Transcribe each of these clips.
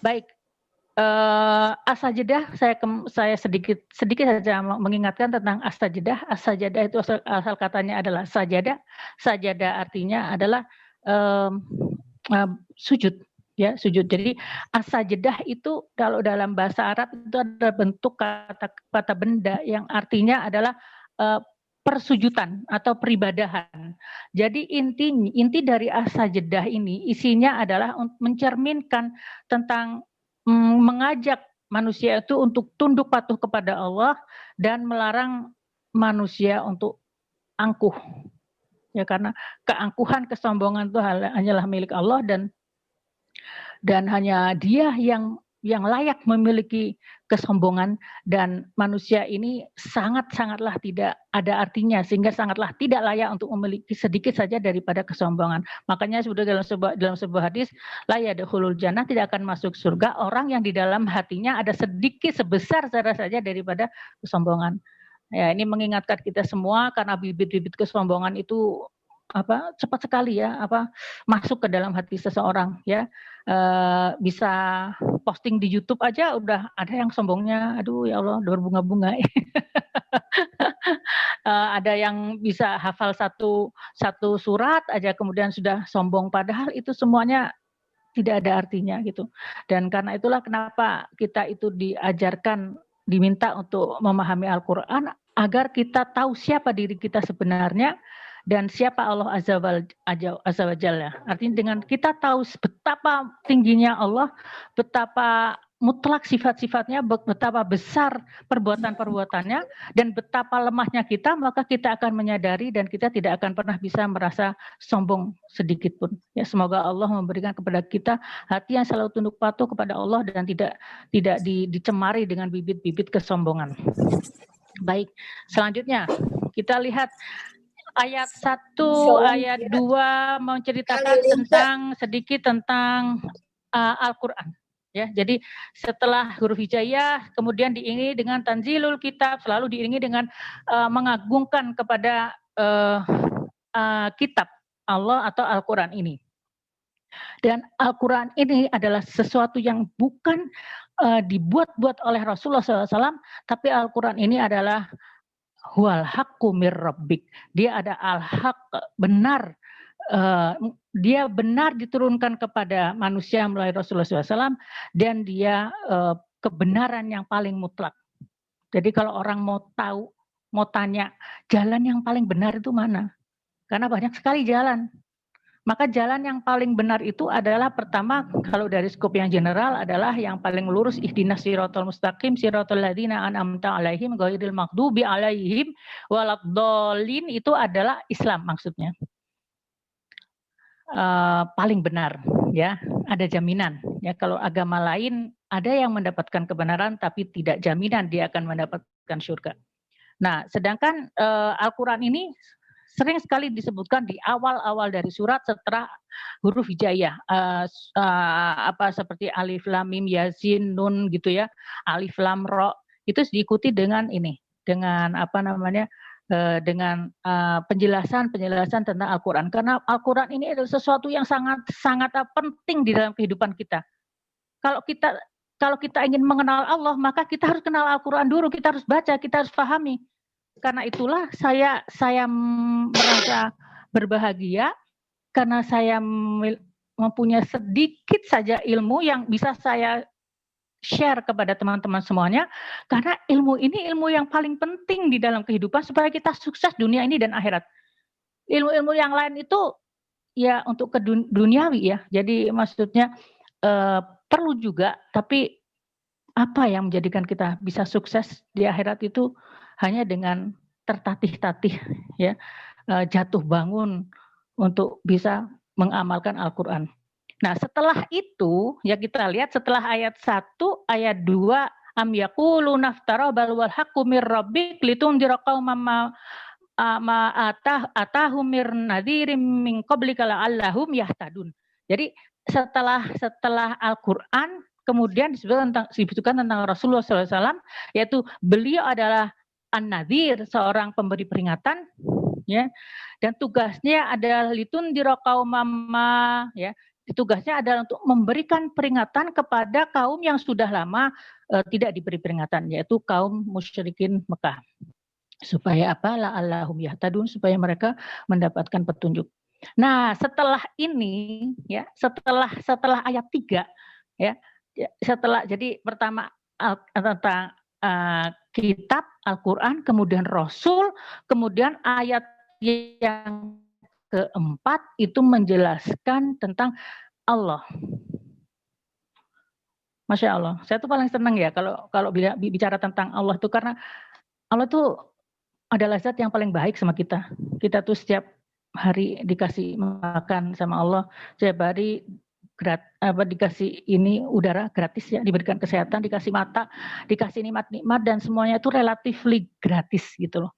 Baik, as-sajadah saya sedikit saja mengingatkan tentang as-sajadah. As-sajadah itu asal katanya adalah sajadah. Sajadah artinya adalah sujud, ya, sujud. Jadi as-sajadah itu kalau dalam bahasa Arab itu adalah bentuk kata benda yang artinya adalah persujudan atau peribadahan. Jadi inti dari as-sajadah ini isinya adalah mencerminkan tentang mengajak manusia itu untuk tunduk patuh kepada Allah dan melarang manusia untuk angkuh. Ya, karena keangkuhan, kesombongan itu hanyalah milik Allah dan hanya Dia yang layak memiliki kesombongan, dan manusia ini sangatlah tidak ada artinya, sehingga sangatlah tidak layak untuk memiliki sedikit saja daripada kesombongan. Makanya sudah dalam sebuah hadis, la yadkhulul jannah, tidak akan masuk surga orang yang di dalam hatinya ada sedikit sebesar zarah saja daripada kesombongan. Ya, ini mengingatkan kita semua karena bibit-bibit kesombongan itu cepat sekali ya masuk ke dalam hati seseorang, ya. Bisa posting di YouTube aja udah ada yang sombongnya, aduh ya Allah, berbunga-bunga. Ada yang bisa hafal satu surat aja kemudian sudah sombong, padahal itu semuanya tidak ada artinya gitu. Dan karena itulah kenapa kita itu diminta untuk memahami Al-Quran agar kita tahu siapa diri kita sebenarnya dan siapa Allah Azza wa Jalla. Artinya dengan kita tahu betapa tingginya Allah, betapa mutlak sifat-sifatnya, betapa besar perbuatan-perbuatannya, dan betapa lemahnya kita, maka kita akan menyadari dan kita tidak akan pernah bisa merasa sombong sedikit pun. Ya, semoga Allah memberikan kepada kita hati yang selalu tunduk patuh kepada Allah dan tidak dicemari dengan bibit-bibit kesombongan. Baik, selanjutnya kita lihat ayat 1, ayat 2 menceritakan sedikit tentang Al-Quran. Ya, jadi setelah huruf hijaiyah, kemudian diiringi dengan tanzilul kitab, selalu diiringi dengan mengagungkan kepada kitab Allah atau Al-Quran ini. Dan Al-Quran ini adalah sesuatu yang bukan dibuat-buat oleh Rasulullah SAW, tapi Al-Quran ini adalah huwal haqqu mir rabbik. Dia ada al-haq, benar. Dia benar diturunkan kepada manusia melalui Rasulullah SAW, dan dia kebenaran yang paling mutlak. Jadi kalau orang mau tahu, mau tanya, jalan yang paling benar itu mana? Karena banyak sekali jalan. Maka jalan yang paling benar itu adalah pertama, kalau dari skop yang general adalah yang paling lurus, ihdinas siratal mustaqim siratal ladzina an'amta alaihim ghairil maghdubi alaihim waladdallin, itu adalah Islam maksudnya. Paling benar, ya, ada jaminan. Ya, kalau agama lain ada yang mendapatkan kebenaran tapi tidak jaminan dia akan mendapatkan surga. Nah, sedangkan Al-Quran ini sering sekali disebutkan di awal-awal dari surat setelah huruf hijaiyah, seperti alif lam mim yasin nun gitu ya, alif lam ro, itu diikuti dengan dengan penjelasan tentang Al-Quran, karena Al-Quran ini adalah sesuatu yang sangat penting di dalam kehidupan kita. Kalau kita ingin mengenal Allah, maka kita harus kenal Al-Quran dulu, kita harus baca, kita harus pahami. Karena itulah saya merasa berbahagia karena saya mempunyai sedikit saja ilmu yang bisa saya share kepada teman-teman semuanya, karena ilmu ini ilmu yang paling penting di dalam kehidupan supaya kita sukses dunia ini dan akhirat. Ilmu-ilmu yang lain itu ya untuk duniawi ya. Jadi maksudnya perlu juga, tapi apa yang menjadikan kita bisa sukses di akhirat itu hanya dengan tertatih-tatih, ya, jatuh bangun untuk bisa mengamalkan Al-Quran. Nah, setelah itu ya kita lihat setelah ayat 1, ayat 2, am yaqulu naftara bal wal haqqu mir rabbik litundira qauman ma atahum mir nadhirim min qablika la'allahum yahtadun. Jadi setelah Al-Quran kemudian disebutkan tentang Rasulullah SAW, yaitu beliau adalah an-nadhir, seorang pemberi peringatan, ya, dan tugasnya adalah litundira qaumam, ya, tugasnya adalah untuk memberikan peringatan kepada kaum yang sudah lama tidak diberi peringatan, yaitu kaum musyrikin Mekah. Supaya apa? La'allahum yahtadun, supaya mereka mendapatkan petunjuk. Nah, setelah ini ya, setelah ayat 3 ya, jadi pertama tentang kitab Al-Qur'an, kemudian Rasul, kemudian ayat yang keempat itu menjelaskan tentang Allah. Masya Allah, saya tuh paling senang ya kalau bicara tentang Allah tuh, karena Allah tuh adalah zat yang paling baik sama kita. Kita tuh setiap hari dikasih makan sama Allah, setiap hari dikasih ini udara gratis ya, diberikan kesehatan, dikasih mata, dikasih nikmat-nikmat, dan semuanya itu relatifly gratis gitu loh.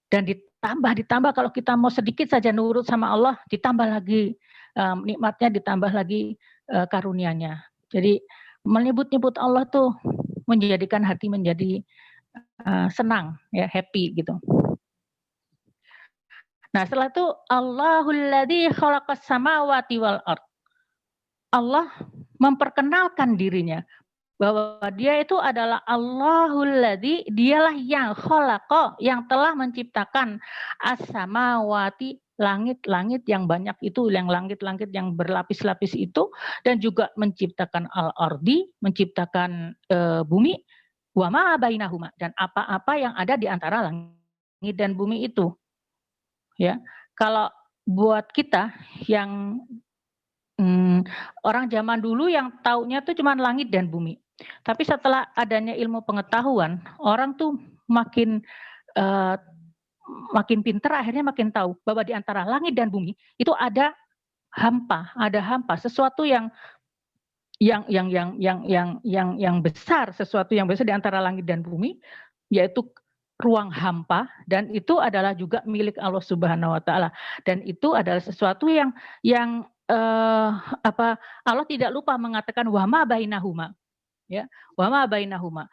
Dan ditambah kalau kita mau sedikit saja nurut sama Allah, ditambah lagi nikmatnya, ditambah lagi karunia-Nya. Jadi menyebut-nyebut Allah tuh menjadikan hati menjadi senang ya, happy gitu. Nah, setelah itu Allahul ladzi khalaqas samawati wal ard. Allah memperkenalkan dirinya bahwa dia itu adalah Allahul ladzi, dialah yang khalaqa, yang telah menciptakan as-samawati, langit-langit yang banyak itu, yang langit-langit yang berlapis-lapis itu, dan juga menciptakan al-ardi, menciptakan bumi, wa ma bainahuma, dan apa-apa yang ada di antara langit dan bumi itu. Ya, kalau buat kita yang orang zaman dulu yang taunya tuh cuma langit dan bumi. Tapi setelah adanya ilmu pengetahuan, orang tuh makin pintar, akhirnya makin tahu bahwa di antara langit dan bumi itu ada hampa, sesuatu yang besar, sesuatu yang besar di antara langit dan bumi, yaitu ruang hampa, dan itu adalah juga milik Allah Subhanahu wa taala. Dan itu adalah sesuatu yang Allah tidak lupa mengatakan wa ma bainahuma. Ya, wa ma bainahuma.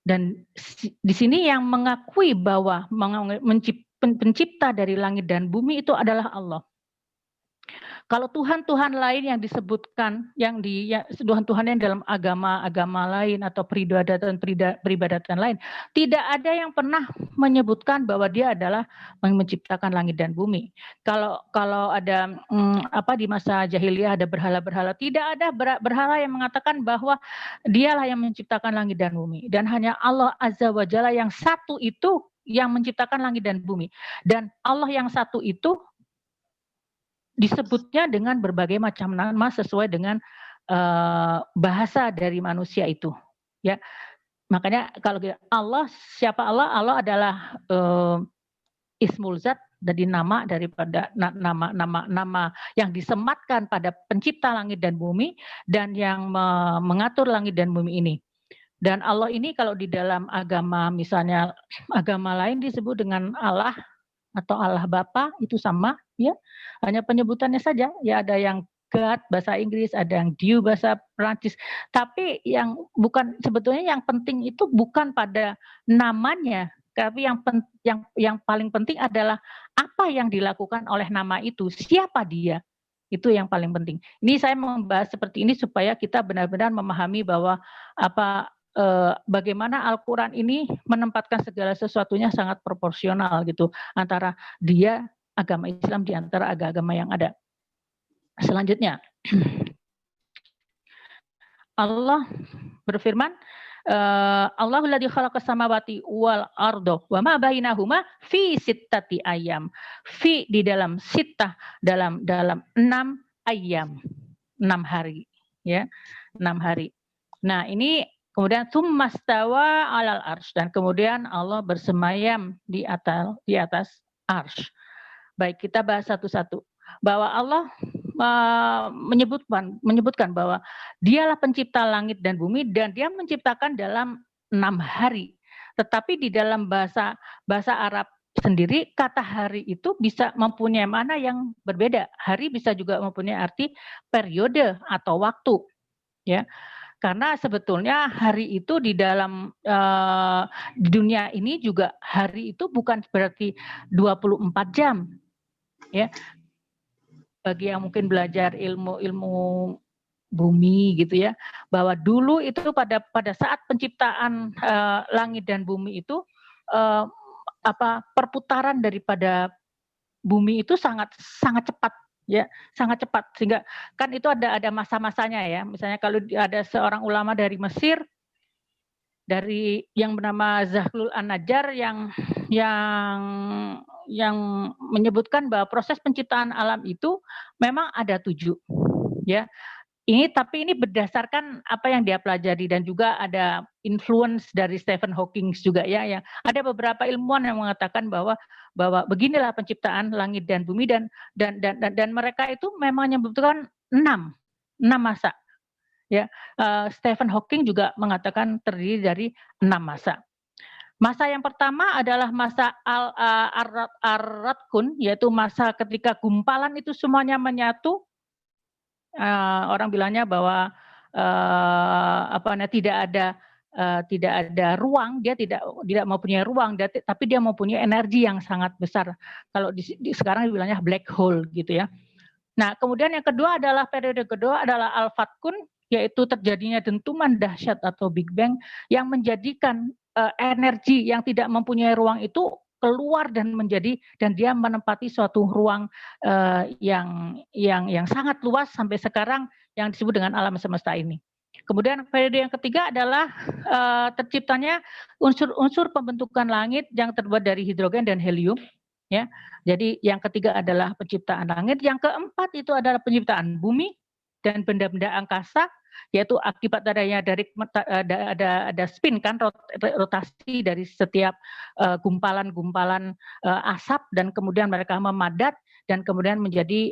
Dan di sini yang mengakui bahwa pencipta dari langit dan bumi itu adalah Allah. Kalau Tuhan-Tuhan lain yang disebutkan, Tuhan-Tuhan yang dalam agama lain atau peribadatan lain, tidak ada yang pernah menyebutkan bahwa dia adalah menciptakan langit dan bumi. Kalau ada di masa jahiliyah ada berhala-berhala, tidak ada berhala yang mengatakan bahwa dialah yang menciptakan langit dan bumi. Dan hanya Allah Azza wa Jalla yang satu itu yang menciptakan langit dan bumi. Dan Allah yang satu itu disebutnya dengan berbagai macam nama sesuai dengan bahasa dari manusia itu, ya. Makanya kalau Allah, siapa Allah? Allah adalah ismul zat, jadi nama daripada nama yang disematkan pada pencipta langit dan bumi dan yang mengatur langit dan bumi ini. Dan Allah ini kalau di dalam agama, misalnya agama lain disebut dengan Allah atau Allah Bapa, itu sama ya, hanya penyebutannya saja ya, ada yang God bahasa Inggris, ada yang Dieu bahasa Prancis, tapi yang sebetulnya yang penting itu bukan pada namanya, tapi yang paling penting adalah apa yang dilakukan oleh nama itu, siapa dia, itu yang paling penting. Ini saya membahas seperti ini supaya kita benar-benar memahami bahwa bagaimana Al-Quran ini menempatkan segala sesuatunya sangat proporsional gitu antara dia agama Islam di antara agama yang ada. Selanjutnya Allah berfirman, Allahul ladzi khalaqas samawati wal arda wa ma bainahuma fi sittati ayyam. Fi di dalam sittah, dalam 6 ayyam, 6 hari ya, 6 hari. Nah, ini kemudian tsummastawa 'alal arsy, dan kemudian Allah bersemayam di atas arsy. Baik, kita bahas satu-satu. Bahwa Allah menyebutkan bahwa dialah pencipta langit dan bumi dan dia menciptakan dalam 6 hari. Tetapi di dalam bahasa Arab sendiri kata hari itu bisa mempunyai makna yang berbeda. Hari bisa juga mempunyai arti periode atau waktu, ya. Karena sebetulnya hari itu di dalam di dunia ini juga hari itu bukan berarti 24 jam. Ya. bagi yang mungkin belajar ilmu bumi gitu ya, bahwa dulu itu pada saat penciptaan langit dan bumi itu uh, perputaran daripada bumi itu sangat cepat ya, sangat cepat, sehingga kan itu ada masa-masanya ya. Misalnya kalau ada seorang ulama dari Mesir, dari yang bernama Zahlul An-Najjar yang menyebutkan bahwa proses penciptaan alam itu memang ada 7 ya. Tapi ini berdasarkan apa yang dia pelajari, dan juga ada influence dari Stephen Hawking juga ya. Yang ada beberapa ilmuwan yang mengatakan bahwa beginilah penciptaan langit dan bumi, dan mereka itu memang menyebutkan 6 masa. Ya, Stephen Hawking juga mengatakan terdiri dari 6 masa. Masa yang pertama adalah masa Ar-Radkun, yaitu masa ketika gumpalan itu semuanya menyatu. Orang bilangnya bahwa tidak ada ruang, dia tidak mempunyai ruang, tapi dia mempunyai energi yang sangat besar. Kalau sekarang dibilangnya black hole gitu ya. Nah, kemudian yang kedua adalah periode kedua adalah Al-Fatkun, yaitu terjadinya dentuman dahsyat atau Big Bang yang menjadikan energi yang tidak mempunyai ruang itu keluar dan dia menempati suatu ruang yang sangat luas sampai sekarang yang disebut dengan alam semesta ini. Kemudian periode yang ketiga adalah terciptanya unsur-unsur pembentukan langit yang terbuat dari hidrogen dan helium. Ya, jadi yang ketiga adalah penciptaan langit. Yang keempat itu adalah penciptaan bumi dan benda-benda angkasa, yaitu akibat adanya ada spin kan, rotasi dari setiap gumpalan-gumpalan asap, dan kemudian mereka memadat dan kemudian menjadi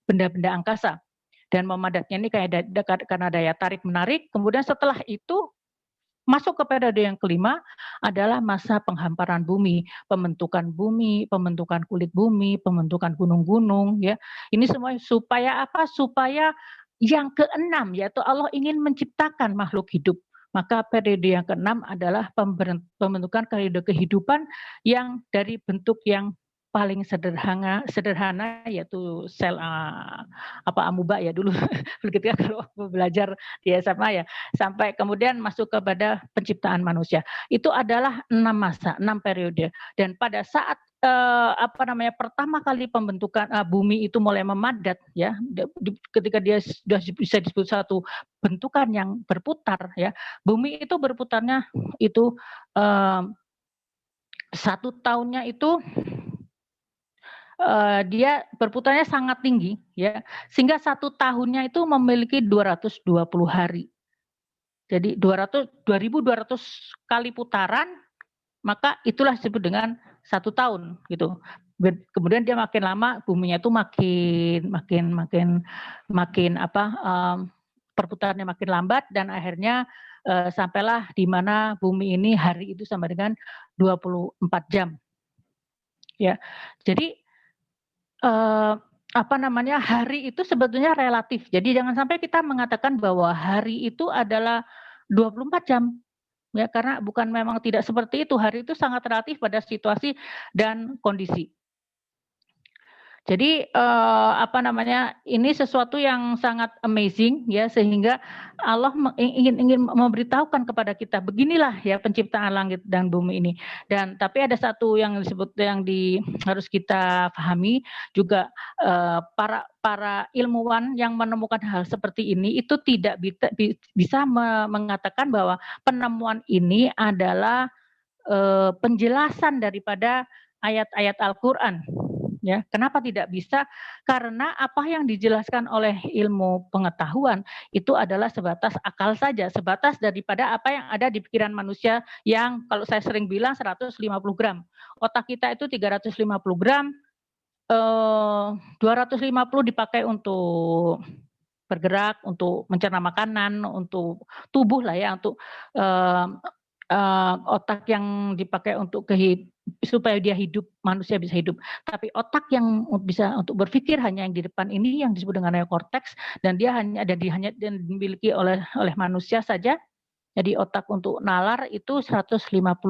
benda-benda angkasa. Dan memadatnya ini karena daya tarik menarik. Kemudian setelah itu masuk ke periode yang kelima adalah masa penghamparan bumi, pembentukan kulit bumi, pembentukan gunung-gunung ya. Ini semua supaya apa? Supaya yang keenam, yaitu Allah ingin menciptakan makhluk hidup. Maka periode yang keenam adalah pembentukan periode kehidupan yang dari bentuk yang paling sederhana, yaitu sel amuba ya dulu ketika kalau belajar di SMA ya, sampai kemudian masuk kepada penciptaan manusia. Itu adalah 6 masa, 6 periode. Dan pada saat pertama kali pembentukan bumi itu mulai memadat ya, ketika dia sudah bisa disebut satu bentukan yang berputar ya. Bumi itu berputarnya itu 1 tahunnya itu dia berputarnya sangat tinggi ya, sehingga 1 tahunnya itu memiliki 220 hari. Jadi 2.200 kali putaran, maka itulah disebut dengan 1 tahun gitu. Kemudian dia makin lama buminya itu makin perputarannya makin lambat, dan akhirnya sampailah di mana bumi ini hari itu sama dengan 24 jam. Ya. Jadi hari itu sebetulnya relatif. Jadi jangan sampai kita mengatakan bahwa hari itu adalah 24 jam. Ya, karena memang tidak seperti itu. Hari itu sangat relatif pada situasi dan kondisi. Jadi ini sesuatu yang sangat amazing ya, sehingga Allah ingin memberitahukan kepada kita beginilah ya penciptaan langit dan bumi ini. Dan tapi ada satu yang disebut harus kita pahami juga, para ilmuwan yang menemukan hal seperti ini itu tidak bisa mengatakan bahwa penemuan ini adalah penjelasan daripada ayat-ayat Al-Qur'an. Ya, kenapa tidak bisa? Karena apa yang dijelaskan oleh ilmu pengetahuan itu adalah sebatas akal saja, sebatas daripada apa yang ada di pikiran manusia yang kalau saya sering bilang 150 gram. Otak kita itu 350 gram, 250 dipakai untuk bergerak, untuk mencerna makanan, untuk tubuh lah ya, untuk otak yang dipakai untuk supaya dia hidup, manusia bisa hidup. Tapi otak yang bisa untuk berpikir hanya yang di depan ini yang disebut dengan neokorteks, dan dia hanya dimiliki oleh manusia saja. Jadi otak untuk nalar itu 150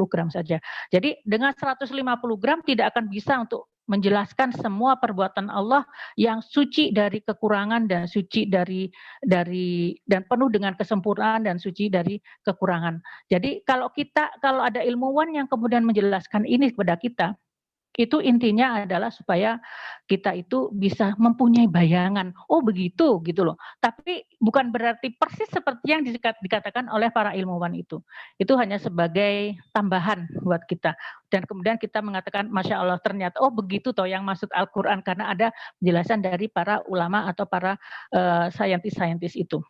gram saja. Jadi dengan 150 gram tidak akan bisa untuk menjelaskan semua perbuatan Allah yang suci dari kekurangan dan suci dari dan penuh dengan kesempurnaan dan suci dari kekurangan. Jadi kalau ada ilmuwan yang kemudian menjelaskan ini kepada kita, itu intinya adalah supaya kita itu bisa mempunyai bayangan, oh begitu gitu loh. Tapi bukan berarti persis seperti yang dikatakan oleh para ilmuwan itu. Itu hanya sebagai tambahan buat kita. Dan kemudian kita mengatakan, Masya Allah ternyata, oh begitu toh yang maksud Al-Quran, karena ada penjelasan dari para ulama atau para saintis-saintis itu.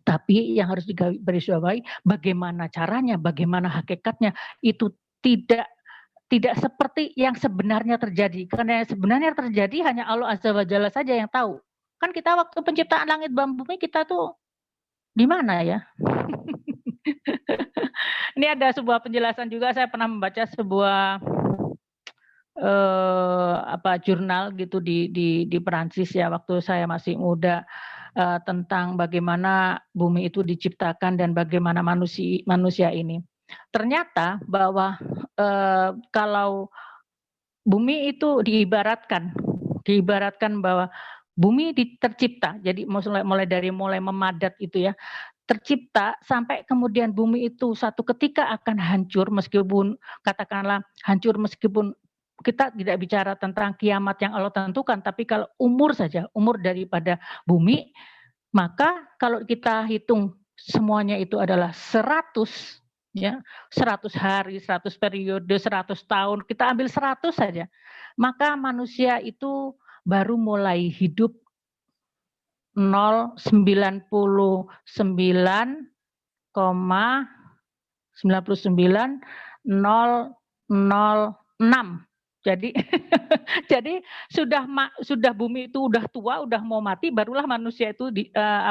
Tapi yang harus digarisbawahi, bagaimana caranya, bagaimana hakikatnya, itu tidak seperti yang sebenarnya terjadi. Karena yang sebenarnya terjadi hanya Allah Azza wa Jalla saja yang tahu. Kan kita waktu penciptaan langit dan bumi kita tuh di mana ya? Ini ada sebuah penjelasan juga, saya pernah membaca sebuah jurnal gitu di Perancis ya, waktu saya masih muda, tentang bagaimana bumi itu diciptakan dan bagaimana manusia ini. Ternyata bahwa kalau bumi itu diibaratkan bahwa bumi tercipta, jadi mulai memadat itu ya, tercipta sampai kemudian bumi itu satu ketika akan hancur, meskipun katakanlah hancur, meskipun kita tidak bicara tentang kiamat yang Allah tentukan, tapi kalau umur saja, umur daripada bumi, maka kalau kita hitung semuanya itu adalah 100 ya, 100 hari, 100 periode, 100 tahun, kita ambil 100 saja. Maka manusia itu baru mulai hidup 0,99,006. Jadi jadi sudah bumi itu udah tua, udah mau mati, barulah manusia itu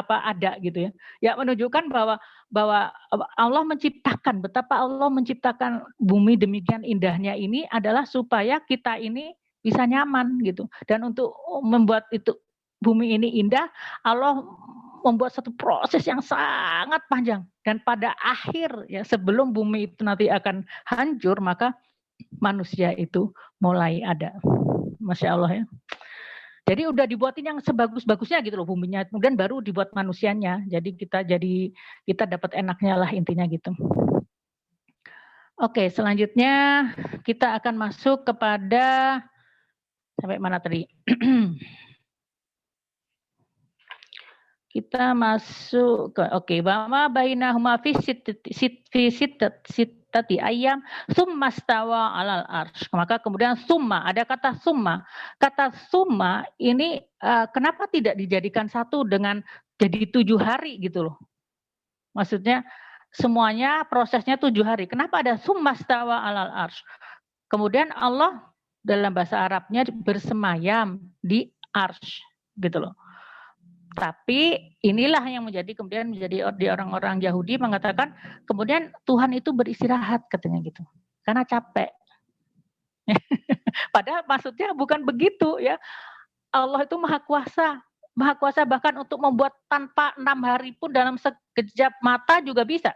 ada gitu ya. Ya menunjukkan bahwa Allah menciptakan, betapa Allah menciptakan bumi demikian indahnya ini adalah supaya kita ini bisa nyaman gitu. Dan untuk membuat itu bumi ini indah, Allah membuat satu proses yang sangat panjang, dan pada akhir ya, sebelum bumi itu nanti akan hancur, maka manusia itu mulai ada. Masya Allah ya. Jadi udah dibuatin yang sebagus-bagusnya gitu loh buminya, kemudian baru dibuat manusianya. Jadi kita dapat enaknya lah intinya gitu. Oke, selanjutnya kita akan masuk kepada sampai mana tadi? Kita masuk ke bama bainahuma fi sittati ayam summa stawa alal arsh. Maka kemudian summa, ada kata summa. Kata summa ini kenapa tidak dijadikan satu dengan jadi 7 hari gitu loh. Maksudnya semuanya prosesnya 7 hari. Kenapa ada summa stawa alal arsh? Kemudian Allah dalam bahasa Arabnya bersemayam di arsh gitu loh. Tapi inilah yang kemudian menjadi di orang-orang Yahudi mengatakan kemudian Tuhan itu beristirahat katanya gitu. Karena capek. Padahal maksudnya bukan begitu ya. Allah itu maha kuasa. Maha kuasa bahkan untuk membuat tanpa 6 hari pun dalam sekejap mata juga bisa.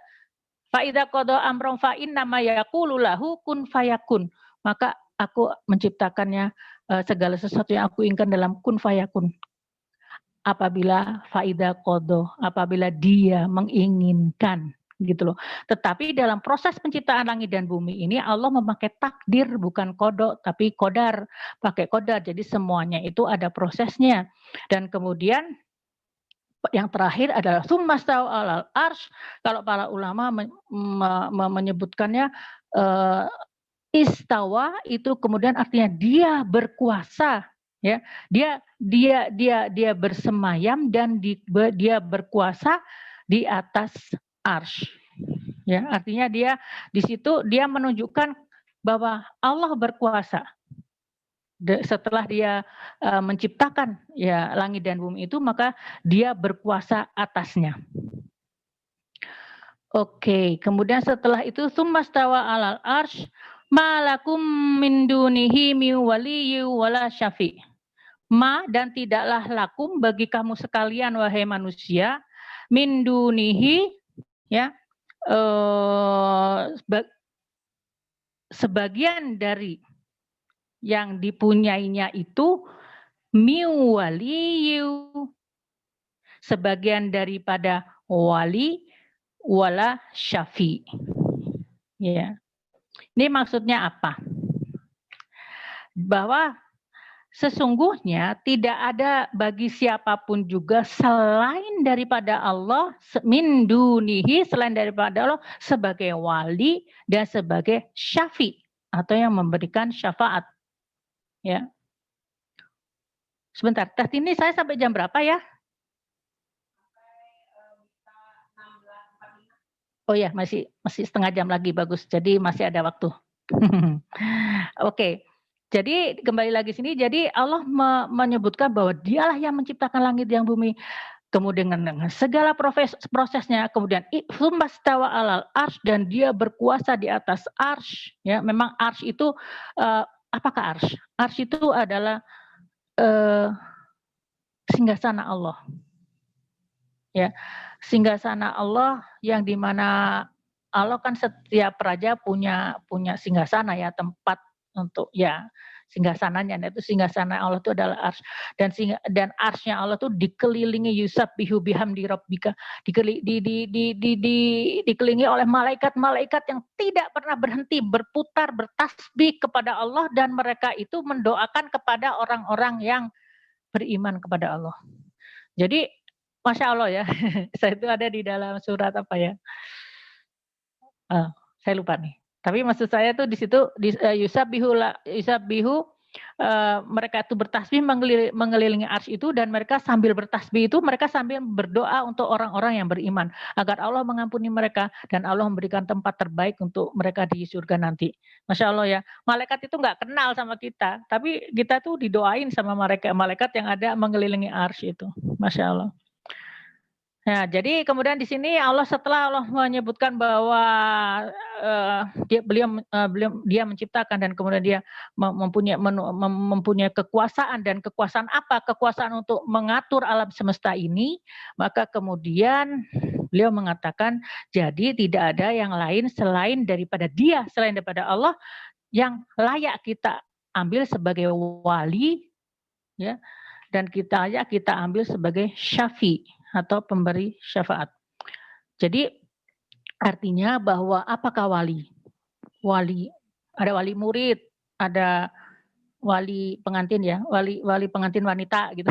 Fa idza qada amran fa inna ma yaqulu lahu kun fayakun. Maka aku menciptakannya segala sesuatu yang aku inginkan dalam kun fayakun. Apabila faida kodo, apabila dia menginginkan gitu loh. Tetapi dalam proses penciptaan langit dan bumi ini Allah memakai takdir, bukan kodok tapi kodar, pakai kodar. Jadi semuanya itu ada prosesnya. Dan kemudian yang terakhir adalah summastawa alal arsh. Kalau para ulama menyebutkannya istawa itu kemudian artinya dia berkuasa. Ya, dia bersemayam dan dia berkuasa di atas arsy. Ya, artinya dia di situ dia menunjukkan bahwa Allah berkuasa. Setelah dia menciptakan ya langit dan bumi itu, maka dia berkuasa atasnya. Oke, kemudian setelah itu summastawa alal arsy malakum min dunihi mi waliyyu wala syafi'. Ma dan tidaklah lakum bagi kamu sekalian wahai manusia min dunihi ya sebagian dari yang dipunyainya itu miwaliyu, sebagian daripada wali wala syafi. Ya. Ini maksudnya apa? Bahwa sesungguhnya tidak ada bagi siapapun juga selain daripada Allah, min dunihi, selain daripada Allah, sebagai wali dan sebagai syafi atau yang memberikan syafaat. Ya. Sebentar, tes ini saya sampai jam berapa ya? Oh ya, masih setengah jam lagi, bagus. Jadi masih ada waktu. Oke. Jadi kembali lagi sini, jadi Allah menyebutkan bahwa dialah yang menciptakan langit yang bumi, kemudian dengan segala prosesnya, kemudian sumbastawa alal arsh, dan dia berkuasa di atas arsh. Ya, memang arsh itu apakah arsh? Arsh itu adalah singgasana Allah. Ya, singgasana Allah yang dimana Allah kan setiap raja punya singgasana ya, tempat untuk ya singgasananya. Nah, itu singgasana Allah itu adalah arsy, dan arsy-nya Allah itu dikelilingi yusabbihu bihamdi rabbika, dikelilingi oleh malaikat-malaikat yang tidak pernah berhenti berputar bertasbih kepada Allah, dan mereka itu mendoakan kepada orang-orang yang beriman kepada Allah. Jadi Masya Allah ya, saya itu ada di dalam surat apa ya? Saya lupa nih. Tapi maksud saya tuh di situ yusabbihu mereka itu bertasbih mengelilingi arsy itu, dan mereka sambil bertasbih itu mereka sambil berdoa untuk orang-orang yang beriman agar Allah mengampuni mereka dan Allah memberikan tempat terbaik untuk mereka di surga nanti. Masya Allah ya, malaikat itu nggak kenal sama kita, tapi kita tuh didoain sama malaikat yang ada mengelilingi arsy itu. Masya Allah. Nah, jadi kemudian di sini setelah Allah menyebutkan bahwa dia menciptakan dan kemudian dia mempunyai kekuasaan, dan kekuasaan apa? Kekuasaan untuk mengatur alam semesta ini, maka kemudian beliau mengatakan, jadi tidak ada yang lain selain daripada dia, selain daripada Allah yang layak kita ambil sebagai wali, ya, dan kita ambil sebagai syafi atau pemberi syafaat. Jadi artinya bahwa apakah wali? Wali, ada wali murid, ada wali pengantin ya, wali pengantin wanita gitu.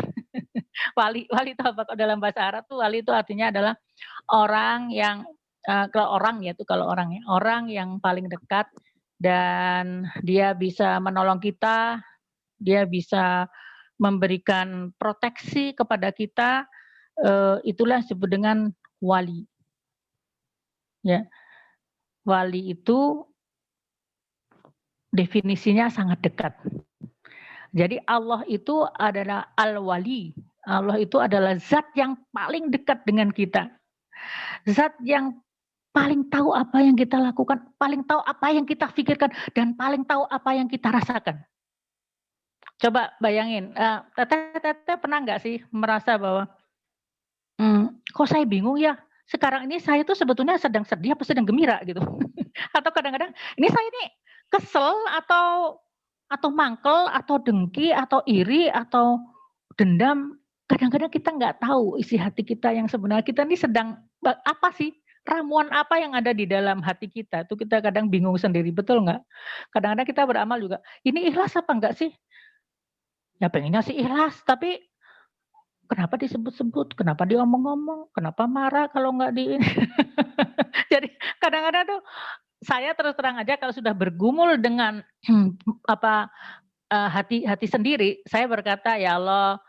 wali itu apa dalam bahasa Arab tuh? Wali itu artinya adalah orang yang orang yang paling dekat, dan dia bisa menolong kita, dia bisa memberikan proteksi kepada kita. Itulah disebut dengan wali. Ya, wali itu definisinya sangat dekat. Jadi Allah itu adalah al-wali. Allah itu adalah zat yang paling dekat dengan kita. Zat yang paling tahu apa yang kita lakukan, paling tahu apa yang kita pikirkan, dan paling tahu apa yang kita rasakan. Coba bayangin, Teteh pernah nggak sih merasa bahwa kok saya bingung ya, sekarang ini saya tuh sebetulnya sedang sedih apa sedang gembira gitu. Atau kadang-kadang ini saya nih kesel atau mangkel atau dengki atau iri atau dendam. Kadang-kadang kita nggak tahu isi hati kita yang sebenarnya, kita ini sedang apa sih, ramuan apa yang ada di dalam hati kita. Itu kita kadang bingung sendiri, betul nggak? Kadang-kadang kita beramal juga, ini ikhlas apa enggak sih? Ya pengennya sih ikhlas, tapi kenapa disebut-sebut, kenapa dia ngomong-ngomong, kenapa marah kalau nggak di Jadi kadang-kadang tuh saya terus terang aja kalau sudah bergumul dengan hati sendiri, saya berkata, ya Allah,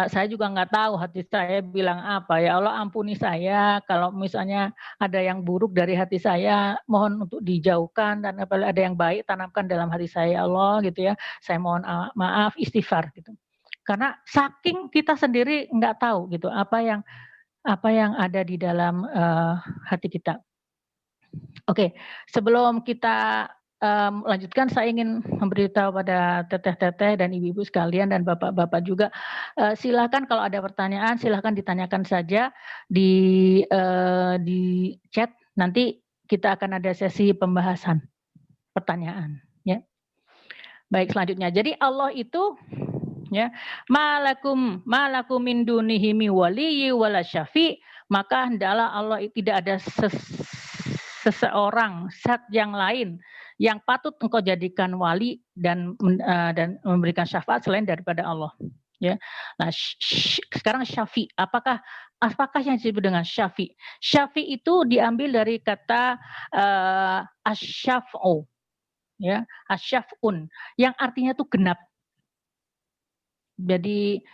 saya juga nggak tahu hati saya bilang apa. Ya Allah, ampuni saya kalau misalnya ada yang buruk dari hati saya, mohon untuk dijauhkan, dan apabila ada yang baik tanamkan dalam hati saya, ya Allah, gitu ya. Saya mohon maaf, istighfar gitu. Karena saking kita sendiri nggak tahu gitu apa yang ada di dalam hati kita. Oke, sebelum kita lanjutkan, saya ingin memberitahu pada teteh-teteh dan ibu-ibu sekalian dan bapak-bapak juga, silakan kalau ada pertanyaan silakan ditanyakan saja di chat. Nanti kita akan ada sesi pembahasan pertanyaan, ya. Baik, selanjutnya. Jadi Allah itu ya, malakum min dunihi mi waliyyi wala syafi', maka hendaklah Allah tidak ada seseorang zat yang lain yang patut engkau jadikan wali dan memberikan syafaat selain daripada Allah. Ya. Nah, sekarang syafi', apakah yang disebut dengan syafi'? Syafi' itu diambil dari kata asyaf'u, ya, asyaf'un, yang artinya itu genap. Jadi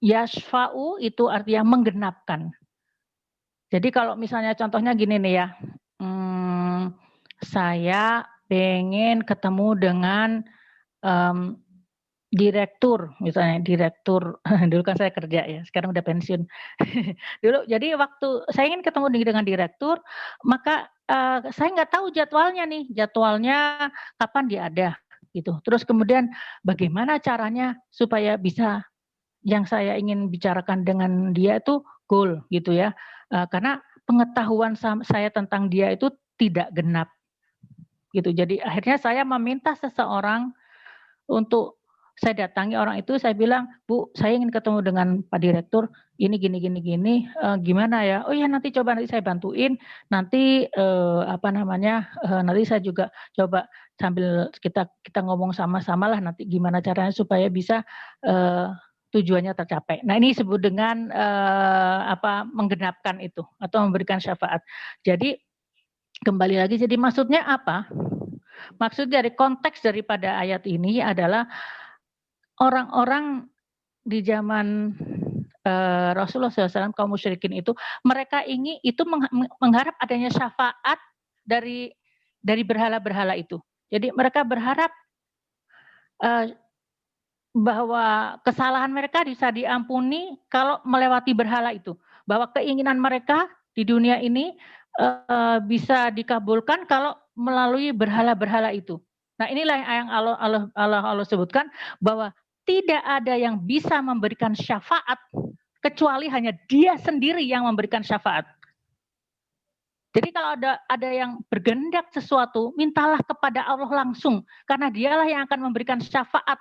yashfa'u itu artinya menggenapkan. Jadi kalau misalnya contohnya gini nih ya, saya pengen ketemu dengan direktur, misalnya direktur, dulu kan saya kerja ya, sekarang udah pensiun. Dulu, jadi waktu saya ingin ketemu dengan direktur, maka saya nggak tahu jadwalnya kapan dia ada, gitu. Terus kemudian bagaimana caranya supaya bisa yang saya ingin bicarakan dengan dia itu goal, gitu ya. Karena pengetahuan saya tentang dia itu tidak genap, gitu. Jadi akhirnya saya meminta seseorang untuk saya datangi orang itu, saya bilang, "Bu, saya ingin ketemu dengan Pak Direktur, ini gini, gimana ya?" "Oh ya, nanti saya bantuin, nanti nanti saya juga coba sambil kita ngomong sama-sama lah nanti gimana caranya supaya bisa tujuannya tercapai." Nah, ini disebut dengan menggenapkan itu atau memberikan syafaat. Jadi kembali lagi, jadi maksudnya apa? Maksud dari konteks daripada ayat ini adalah orang-orang di zaman Rasulullah SAW, kaum musyrikin itu, mereka ingin itu mengharap adanya syafaat dari berhala-berhala itu. Jadi mereka berharap bahwa kesalahan mereka bisa diampuni kalau melewati berhala itu. Bahwa keinginan mereka di dunia ini bisa dikabulkan kalau melalui berhala-berhala itu. Nah, inilah yang Allah sebutkan bahwa tidak ada yang bisa memberikan syafaat kecuali hanya Dia sendiri yang memberikan syafaat. Jadi kalau ada yang berkehendak sesuatu, mintalah kepada Allah langsung, karena Dialah yang akan memberikan syafaat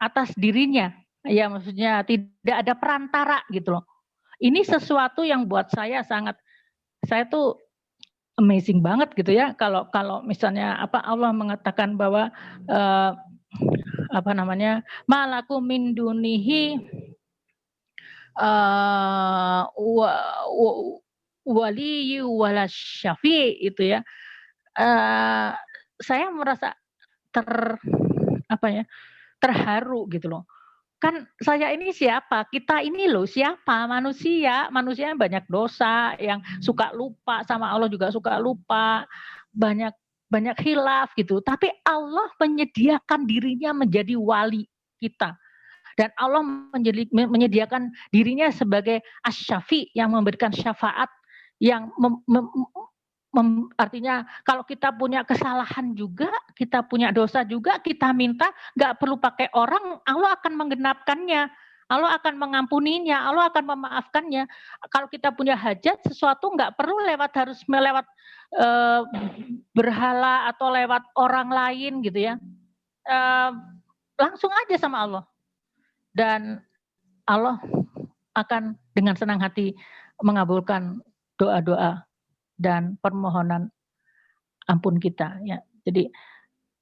atas dirinya. Ya, maksudnya tidak ada perantara gitu loh. Ini sesuatu yang buat saya tuh amazing banget gitu ya, kalau misalnya Allah mengatakan bahwa malakum min dunihi waliyyi wala syafi' itu ya. Saya merasa terharu gitu loh. Kan saya ini siapa? Kita ini loh siapa? Manusia yang banyak dosa, yang suka lupa sama Allah juga suka lupa, banyak khilaf gitu. Tapi Allah menyediakan dirinya menjadi wali kita. Dan Allah menyediakan dirinya sebagai asy-syafi' yang memberikan syafaat, yang artinya kalau kita punya kesalahan juga, kita punya dosa juga, kita minta, nggak perlu pakai orang, Allah akan menggenapkannya, Allah akan mengampuninya, Allah akan memaafkannya. Kalau kita punya hajat sesuatu, nggak perlu harus melewat berhala atau lewat orang lain gitu ya. Langsung aja sama Allah. Dan Allah akan dengan senang hati mengabulkan doa-doa dan permohonan ampun kita ya. Jadi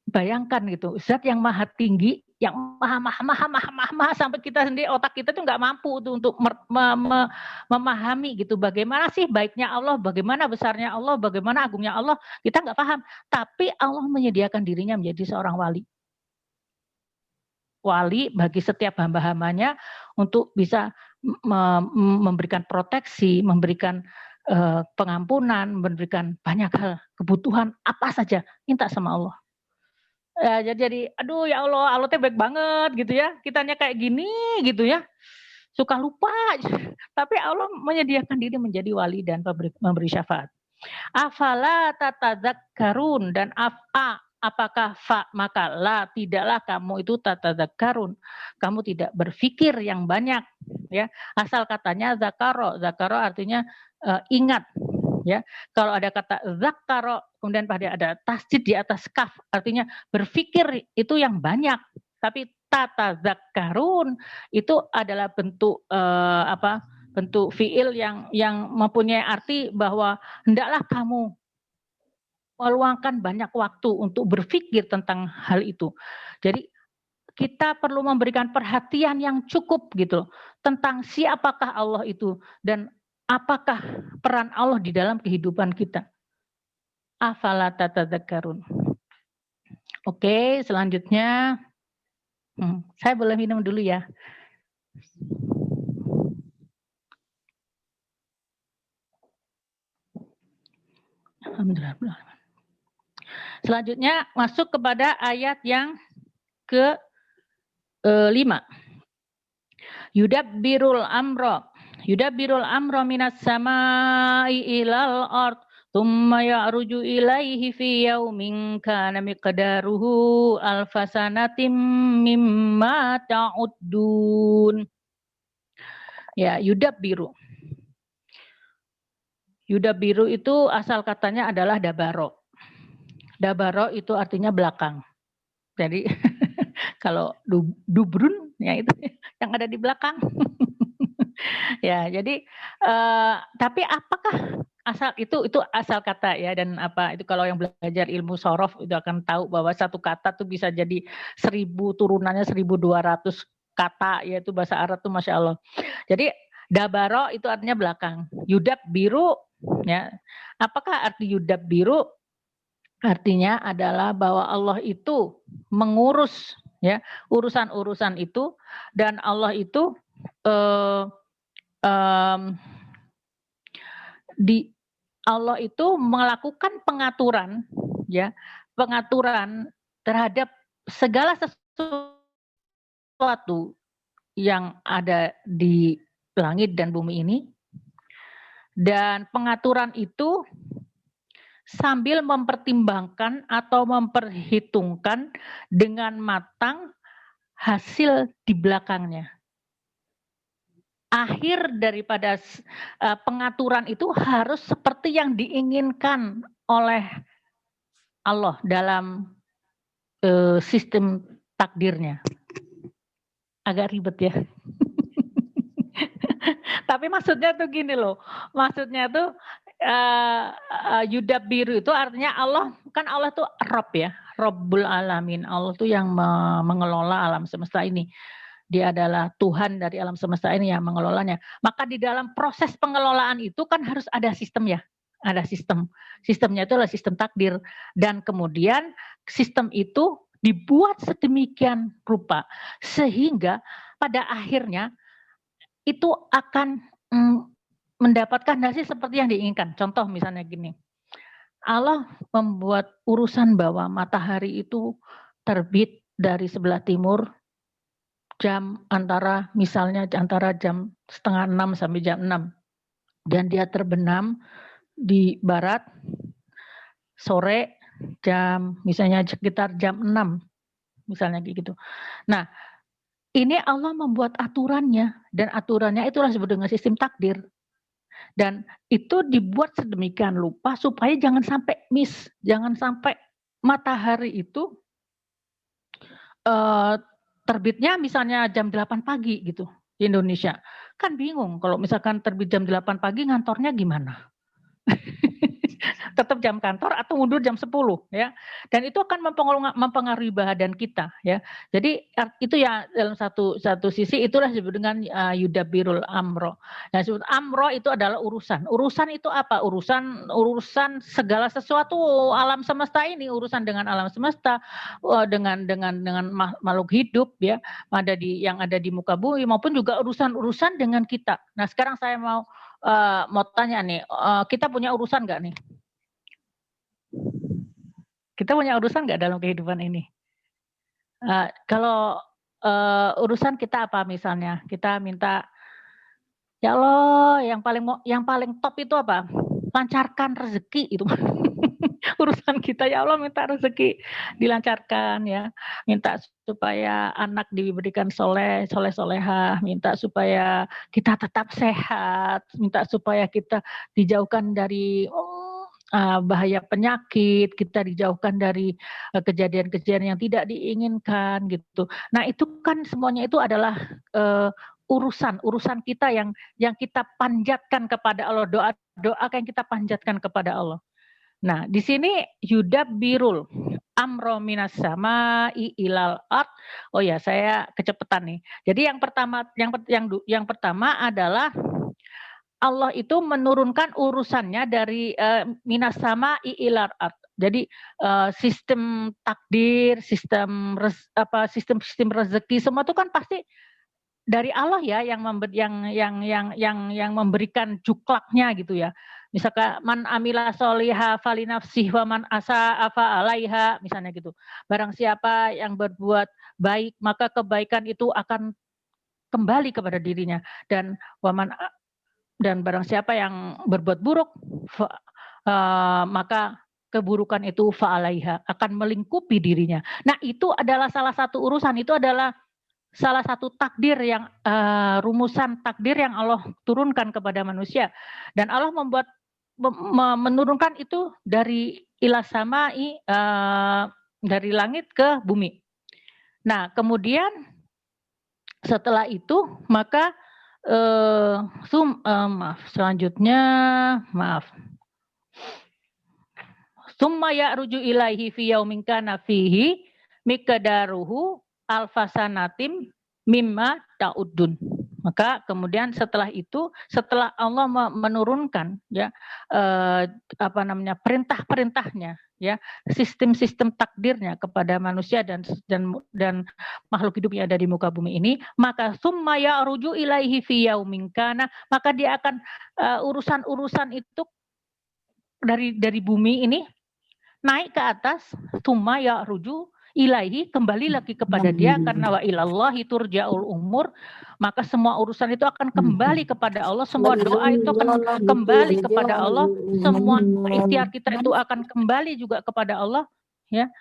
bayangkan gitu, zat yang maha tinggi, yang maha sampai kita sendiri, otak kita tuh nggak mampu tuh untuk memahami gitu bagaimana sih baiknya Allah, bagaimana besarnya Allah, bagaimana agungnya Allah, kita nggak paham. Tapi Allah menyediakan dirinya menjadi seorang wali bagi setiap hamba-hambanya untuk bisa memberikan proteksi, memberikan pengampunan, memberikan banyak hal, kebutuhan apa saja, minta sama Allah. Jadi aduh ya Allah teh baik banget gitu ya, kitanya kayak gini gitu ya, suka lupa, tapi Allah menyediakan diri menjadi wali dan memberi syafaat. Afala tatadzakkarun, dan apakah maka la, tidaklah kamu itu tatadzakkarun, kamu tidak berpikir yang banyak ya. Asal katanya zakaro artinya ingat ya. Kalau ada kata zakaro kemudian pada ada tasdid di atas kaf, artinya berpikir itu yang banyak. Tapi tatadzakkarun itu adalah bentuk bentuk fiil yang mempunyai arti bahwa hendaklah kamu meluangkan banyak waktu untuk berpikir tentang hal itu. Jadi kita perlu memberikan perhatian yang cukup gitu tentang siapakah Allah itu dan apakah peran Allah di dalam kehidupan kita. Afala tatadzakkarun. Oke, selanjutnya saya boleh minum dulu ya. Alhamdulillah. Selanjutnya masuk kepada ayat yang ke-5. Yudabbirul amra minas samai ilal ard thumma ya'ruju ilaihi fi yaumin kana miqdaruhu alfasanatim mimma ta'uddun. Ya, yudabbiru. Yudabbiru itu asal katanya adalah dabaro. Dabaro itu artinya belakang. Jadi kalau dubrun ya itu yang ada di belakang. Ya, jadi tapi apakah itu asal kata ya, dan itu kalau yang belajar ilmu sorof itu akan tahu bahwa satu kata tuh bisa jadi 1000 turunannya 1200 kata, yaitu bahasa Arab tuh Masya Allah. Jadi dabaro itu artinya belakang. Yudab biru ya. Apakah arti yudab biru? Artinya adalah bahwa Allah itu mengurus ya urusan-urusan itu, dan Allah itu Allah itu melakukan pengaturan ya, pengaturan terhadap segala sesuatu yang ada di langit dan bumi ini, dan pengaturan itu sambil mempertimbangkan atau memperhitungkan dengan matang hasil di belakangnya. Akhir daripada pengaturan itu harus seperti yang diinginkan oleh Allah dalam sistem takdirnya. Agak ribet ya. Tapi maksudnya tuh gini loh, maksudnya tuh yudabbiru itu artinya Allah, kan Allah tuh Rabb ya, Rabbul Alamin. Allah tuh yang mengelola alam semesta ini. Dia adalah Tuhan dari alam semesta ini yang mengelolanya. Maka di dalam proses pengelolaan itu kan harus ada sistem ya. Ada sistem. Sistemnya itu adalah sistem takdir. Dan kemudian sistem itu dibuat sedemikian rupa. Sehingga pada akhirnya itu akan mendapatkan hasil seperti yang diinginkan. Contoh misalnya gini. Allah membuat urusan bahwa matahari itu terbit dari sebelah timur misalnya antara jam 5:30 sampai jam 6, dan dia terbenam di barat sore misalnya sekitar jam 6 misalnya gitu. Nah, ini Allah membuat aturannya, dan aturannya itulah disebut dengan sistem takdir. Dan itu dibuat sedemikian rupa supaya jangan sampai jangan sampai matahari itu terbitnya misalnya jam 8 pagi gitu di Indonesia. Kan bingung kalau misalkan terbit jam 8 pagi ngantornya gimana? Tetap jam kantor atau mundur jam 10 ya. Dan itu akan mempengaruhi badan kita ya. Jadi itu ya dalam satu sisi itulah disebut dengan yudabbirul amro. Nah, disebut amro itu adalah urusan. Urusan itu apa? Urusan segala sesuatu alam semesta ini, urusan dengan alam semesta, dengan makhluk hidup ya, yang ada di muka bumi, maupun juga urusan dengan kita. Nah, sekarang saya mau tanya nih, kita punya urusan nggak nih? Kita punya urusan nggak dalam kehidupan ini? Kalau urusan kita apa misalnya? Kita minta, ya Allah, yang paling top itu apa? Lancarkan rezeki itu. Urusan kita, ya Allah, minta rezeki dilancarkan ya, minta supaya anak diberikan solehah, minta supaya kita tetap sehat, minta supaya kita dijauhkan dari bahaya penyakit, kita dijauhkan dari kejadian-kejadian yang tidak diinginkan gitu. Nah itu kan semuanya itu adalah urusan kita yang kita panjatkan kepada Allah, doa yang kita panjatkan kepada Allah. Nah di sini yudabbirul amro minas sama'i ilal ard. Oh ya, saya kecepatan nih. Jadi yang pertama adalah Allah itu menurunkan urusannya dari minas sama'i ilal ard. Jadi sistem takdir, sistem rezeki semua itu kan pasti dari Allah ya yang memberikan cuklaknya gitu ya. Misalkan man amila soliha falinafsih wa man asa afa alaiha misalnya gitu. Barang siapa yang berbuat baik maka kebaikan itu akan kembali kepada dirinya dan barang siapa yang berbuat buruk maka keburukan itu fa'alaiha akan melingkupi dirinya. Nah, itu adalah salah satu urusan, itu adalah salah satu takdir yang rumusan takdir yang Allah turunkan kepada manusia. Dan Allah menurunkan itu dari ilas samai dari langit ke bumi. Nah, kemudian setelah itu maka summa ya'ruju ilaihi fi yaumin kana fihi miqdaruhu alfasanatim mimma ta'udun. Maka kemudian setelah itu, setelah Allah menurunkan ya perintah-perintahnya ya, sistem-sistem takdirnya kepada manusia dan makhluk hidup yang ada di muka bumi ini, maka summa ya'ruju ilaihi fi yaumin kana, maka dia akan urusan-urusan itu dari bumi ini naik ke atas, summa ya'ruju ilaihi, kembali lagi kepada dia, karena wa ilallahi turja'ul umur, maka semua urusan itu akan kembali kepada Allah, semua doa itu akan kembali kepada Allah, semua ikhtiar kita itu akan kembali juga kepada Allah ya.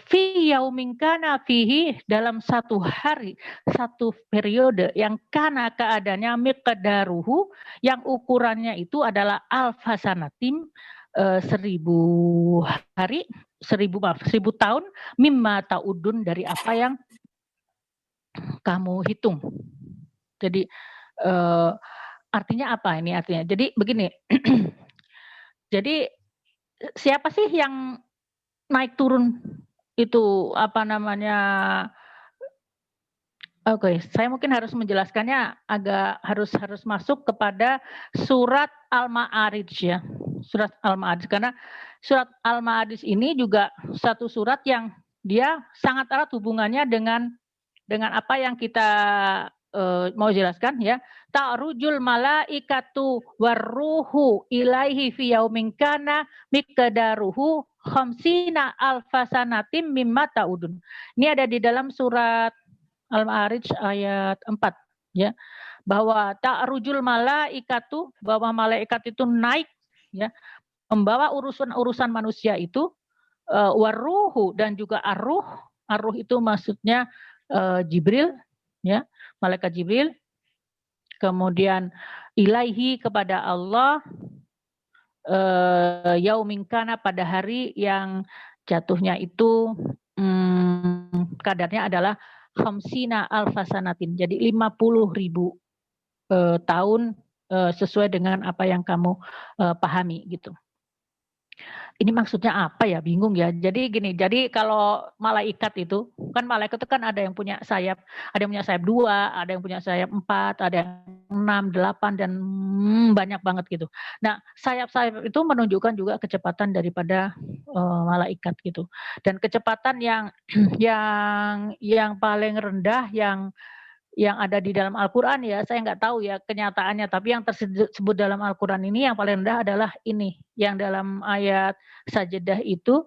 Fi yaumin kana fihi, dalam satu hari, satu periode yang kana keadaannya miqdaruhu, yang ukurannya itu adalah alfasanatim, 1000 hari, 1000 tahun, mimma ta'udun, dari apa yang kamu hitung. Jadi artinya apa ini artinya? Jadi begini. Jadi siapa sih yang naik turun itu apa namanya? Oke, saya mungkin harus menjelaskannya agak harus masuk kepada surat Al-Ma'arij ya. Surat Al-Ma'arij, karena surat Al-Ma'arij ini juga satu surat yang dia sangat erat hubungannya dengan apa yang kita mau jelaskan ya. Ta'rujul malaikatu warruhu ilaihi fi yaumin kana miqdaruhu khamsina alfasanatim mimma ta'udun. Ini ada di dalam surat Al-Ma'arij ayat 4 ya, bahwa ta'rujul malaikatu, bahwa malaikat itu naik ya, membawa urusan manusia itu, waruhu, dan juga arruh itu maksudnya Jibril ya, malaikat Jibril, kemudian ilaihi, kepada Allah, yaumin kana, pada hari yang jatuhnya itu kadarnya adalah khamsina alfasanatin, jadi 50.000 tahun, sesuai dengan apa yang kamu pahami gitu. Ini maksudnya apa ya, bingung ya. Jadi gini, jadi kalau malaikat itu kan ada yang punya sayap, ada yang punya sayap 2, ada yang punya sayap 4, ada yang 6, 8, dan banyak banget gitu. Nah, sayap-sayap itu menunjukkan juga kecepatan daripada malaikat gitu. Dan kecepatan yang paling rendah yang ada di dalam Al-Quran ya, saya nggak tahu ya kenyataannya, tapi yang tersebut dalam Al-Quran ini yang paling rendah adalah ini, yang dalam ayat Sajdah itu,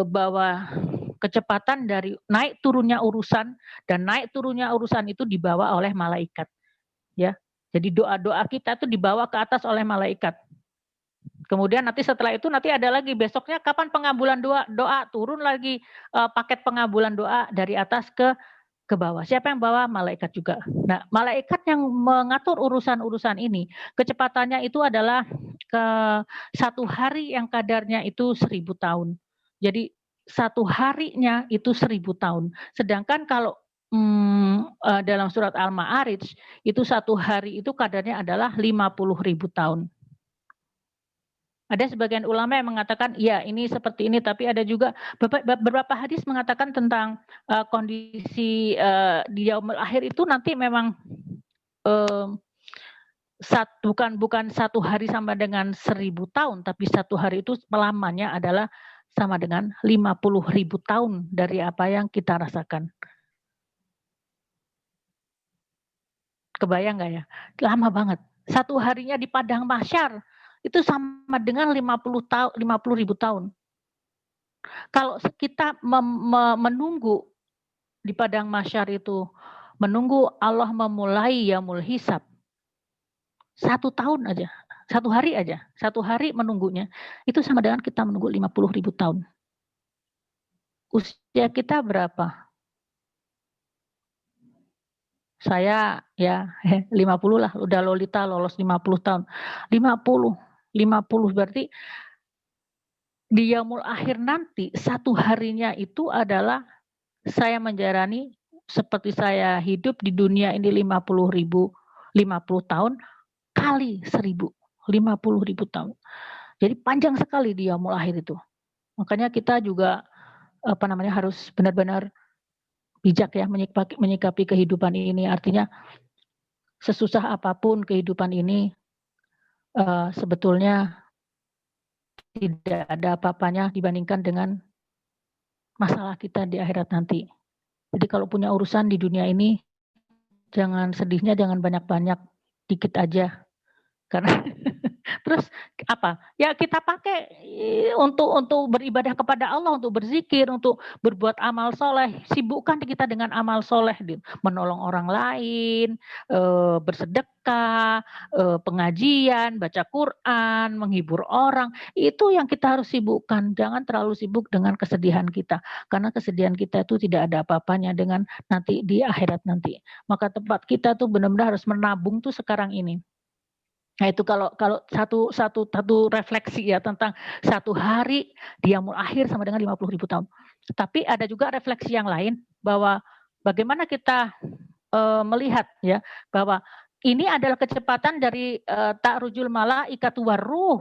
bahwa kecepatan dari naik turunnya urusan itu dibawa oleh malaikat ya. Jadi doa-doa kita itu dibawa ke atas oleh malaikat. Kemudian nanti setelah itu nanti ada lagi besoknya, kapan pengabulan doa turun lagi paket pengabulan doa dari atas ke ke bawah. Siapa yang bawa? Malaikat juga. Nah, malaikat yang mengatur urusan-urusan ini, kecepatannya itu adalah ke 1 hari yang kadarnya itu 1000 tahun. Jadi 1 harinya itu 1000 tahun. Sedangkan kalau dalam surat Al-Ma'arij itu 1 hari itu kadarnya adalah 50.000 tahun. Ada sebagian ulama yang mengatakan, ya ini seperti ini, tapi ada juga beberapa hadis mengatakan tentang kondisi di yaumul akhir itu nanti memang bukan 1 hari sama dengan 1000 tahun, tapi 1 hari itu lamanya adalah sama dengan 50.000 tahun dari apa yang kita rasakan. Kebayang nggak ya? Lama banget. 1 harinya di padang mahsyar itu sama dengan 50.000 tahun. Kalau kita menunggu di padang mahsyar itu, menunggu Allah memulai yaumul hisab, 1 tahun aja, 1 hari aja, 1 hari menunggunya, itu sama dengan kita menunggu 50.000 tahun. Usia kita berapa? Saya ya 50 lah, udah Lolita lolos 50 tahun. 50 berarti di yaumul akhir nanti 1 harinya itu adalah saya menjalani seperti saya hidup di dunia ini 50 tahun kali 1000, 50.000 tahun. Jadi panjang sekali di yaumul akhir itu. Makanya kita juga harus benar-benar bijak ya menyikapi kehidupan ini. Artinya sesusah apapun kehidupan ini sebetulnya tidak ada apa-apanya dibandingkan dengan masalah kita di akhirat nanti. Jadi kalau punya urusan di dunia ini, jangan sedihnya jangan banyak-banyak, dikit aja. Karena terus apa? Ya kita pakai untuk beribadah kepada Allah, untuk berzikir, untuk berbuat amal soleh. Sibukkan kita dengan amal soleh, menolong orang lain, bersedekah, pengajian, baca Quran, menghibur orang. Itu yang kita harus sibukkan. Jangan terlalu sibuk dengan kesedihan kita, karena kesedihan kita itu tidak ada apa-apanya dengan nanti di akhirat nanti. Maka tempat kita tuh benar-benar harus menabung tuh sekarang ini. Nah itu kalau satu refleksi ya tentang 1 hari di yaumul akhir sama dengan 50.000 tahun. Tapi ada juga refleksi yang lain bahwa bagaimana kita melihat ya bahwa ini adalah kecepatan dari ta'rujul malaikatu warruh,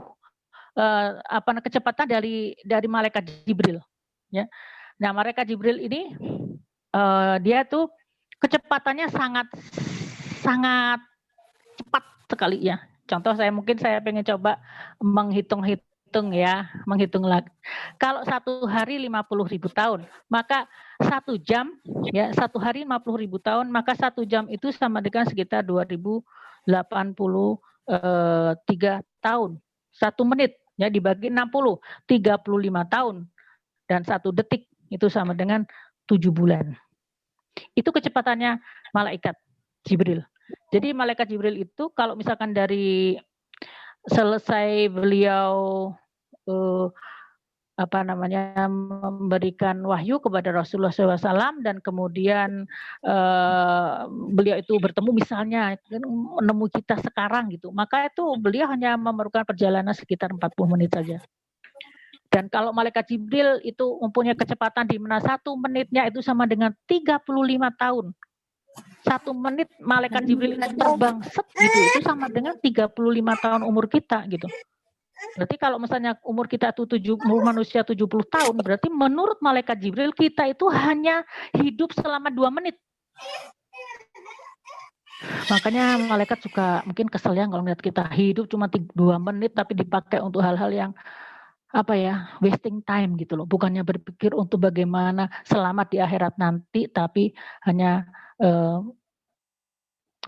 kecepatan dari malaikat Jibril ya. Nah, malaikat Jibril ini dia tuh kecepatannya sangat cepat sekali ya. Contoh saya pengen coba menghitung lagi. Kalau 1 hari 50.000 tahun, maka 1 jam ya 1 hari 50.000 tahun, maka 1 jam itu sama dengan sekitar 2083 tahun. 1 menit ya dibagi 60, 35 tahun. Dan 1 detik itu sama dengan 7 bulan. Itu kecepatannya malaikat Jibril. Jadi malaikat Jibril itu kalau misalkan dari selesai beliau memberikan wahyu kepada Rasulullah SAW dan kemudian beliau itu bertemu misalnya menemui kita sekarang gitu, maka itu beliau hanya memerlukan perjalanan sekitar 40 menit saja. Dan kalau malaikat Jibril itu mempunyai kecepatan di mana 1 menitnya itu sama dengan 35 tahun. 1 menit malaikat Jibril itu terbang gitu, itu sama dengan 35 tahun umur kita gitu. Berarti kalau misalnya umur kita itu manusia 70 tahun, berarti menurut malaikat Jibril kita itu hanya hidup selama 2 menit. Makanya malaikat suka mungkin kesel ya kalau melihat kita hidup cuma 2 menit tapi dipakai untuk hal-hal yang wasting time gitu loh. Bukannya berpikir untuk bagaimana selamat di akhirat nanti, tapi hanya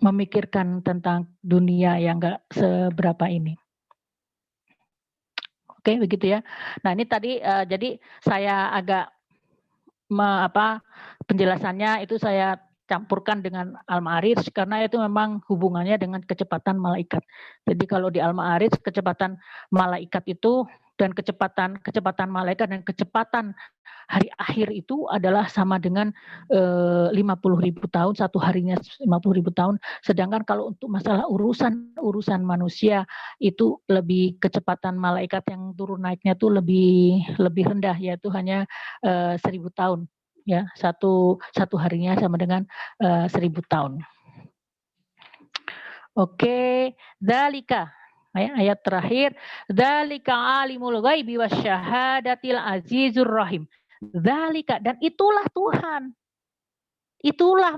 memikirkan tentang dunia yang enggak seberapa ini. Oke, begitu ya. Nah, ini tadi jadi saya agak penjelasannya itu saya campurkan dengan Al-Ma'arij karena itu memang hubungannya dengan kecepatan malaikat. Jadi kalau di Al-Ma'arij kecepatan malaikat itu Dan kecepatan malaikat dan kecepatan hari akhir itu adalah sama dengan 50.000 tahun, satu harinya 50.000 tahun. Sedangkan kalau untuk masalah urusan manusia itu lebih kecepatan malaikat yang turun naiknya itu lebih rendah, yaitu hanya 1.000 tahun. Ya, satu harinya sama dengan 1.000 tahun. Oke, dalika. Ayat terakhir, dzalika alimul ghaibi wasyahadatil azizur rahim. Dzalika, dan itulah Tuhan. Itulah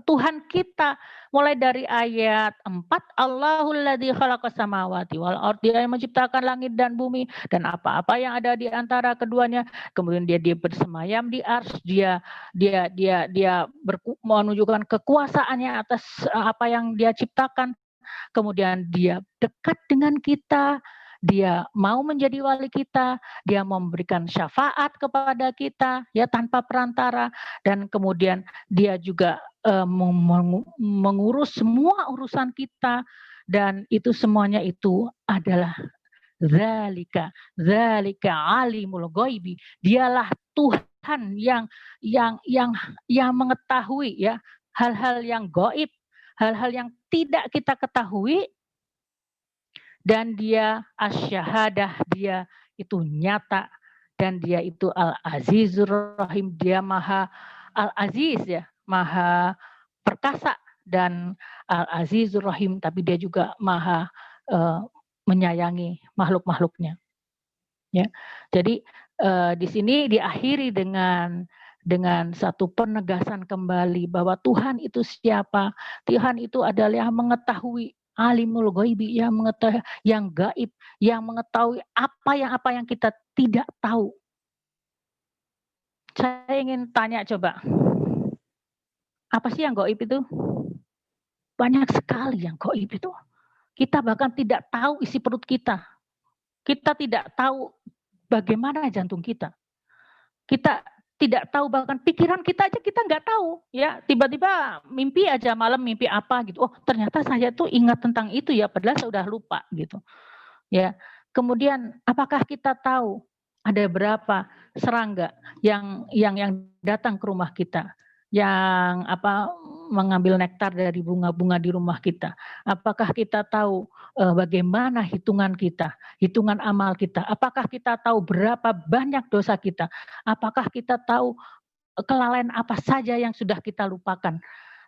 Tuhan kita. Mulai dari ayat 4, Allahul ladzi khalaqas samawati wal ardi, Dia yang menciptakan langit dan bumi dan apa-apa yang ada di antara keduanya. Kemudian dia bersemayam di arsy, dia menunjukkan kekuasaannya atas apa yang dia ciptakan. Kemudian dia dekat dengan kita, dia mau menjadi wali kita, dia memberikan syafaat kepada kita ya tanpa perantara, dan kemudian dia juga mengurus semua urusan kita, dan itu semuanya itu adalah zalika alimul ghaibi. Dialah Tuhan yang mengetahui ya hal-hal yang gaib, hal-hal yang tidak kita ketahui, dan dia asyahadah, dia itu nyata, dan dia itu al-azizur rahim, dia maha al-aziz ya, maha perkasa, dan al-azizur rahim, tapi dia juga maha menyayangi makhluk-makhluknya. Ya, jadi di sini diakhiri dengan satu penegasan kembali bahwa Tuhan itu siapa. Tuhan itu adalah yang mengetahui, alimul ghaibi, yang mengetahui yang gaib, yang mengetahui apa yang kita tidak tahu. Saya ingin tanya coba, apa sih yang gaib itu? Banyak sekali yang gaib itu. Kita bahkan tidak tahu isi perut kita. Kita tidak tahu bagaimana jantung kita. Kita tidak tahu, bahkan pikiran kita aja kita nggak tahu ya, tiba-tiba mimpi aja malam, mimpi apa gitu, oh ternyata saya tuh ingat tentang itu ya, padahal saya udah lupa gitu ya. Kemudian apakah kita tahu ada berapa serangga yang datang ke rumah kita, yang mengambil nektar dari bunga-bunga di rumah kita? Apakah kita tahu bagaimana hitungan kita, hitungan amal kita? Apakah kita tahu berapa banyak dosa kita? Apakah kita tahu kelalaian apa saja yang sudah kita lupakan?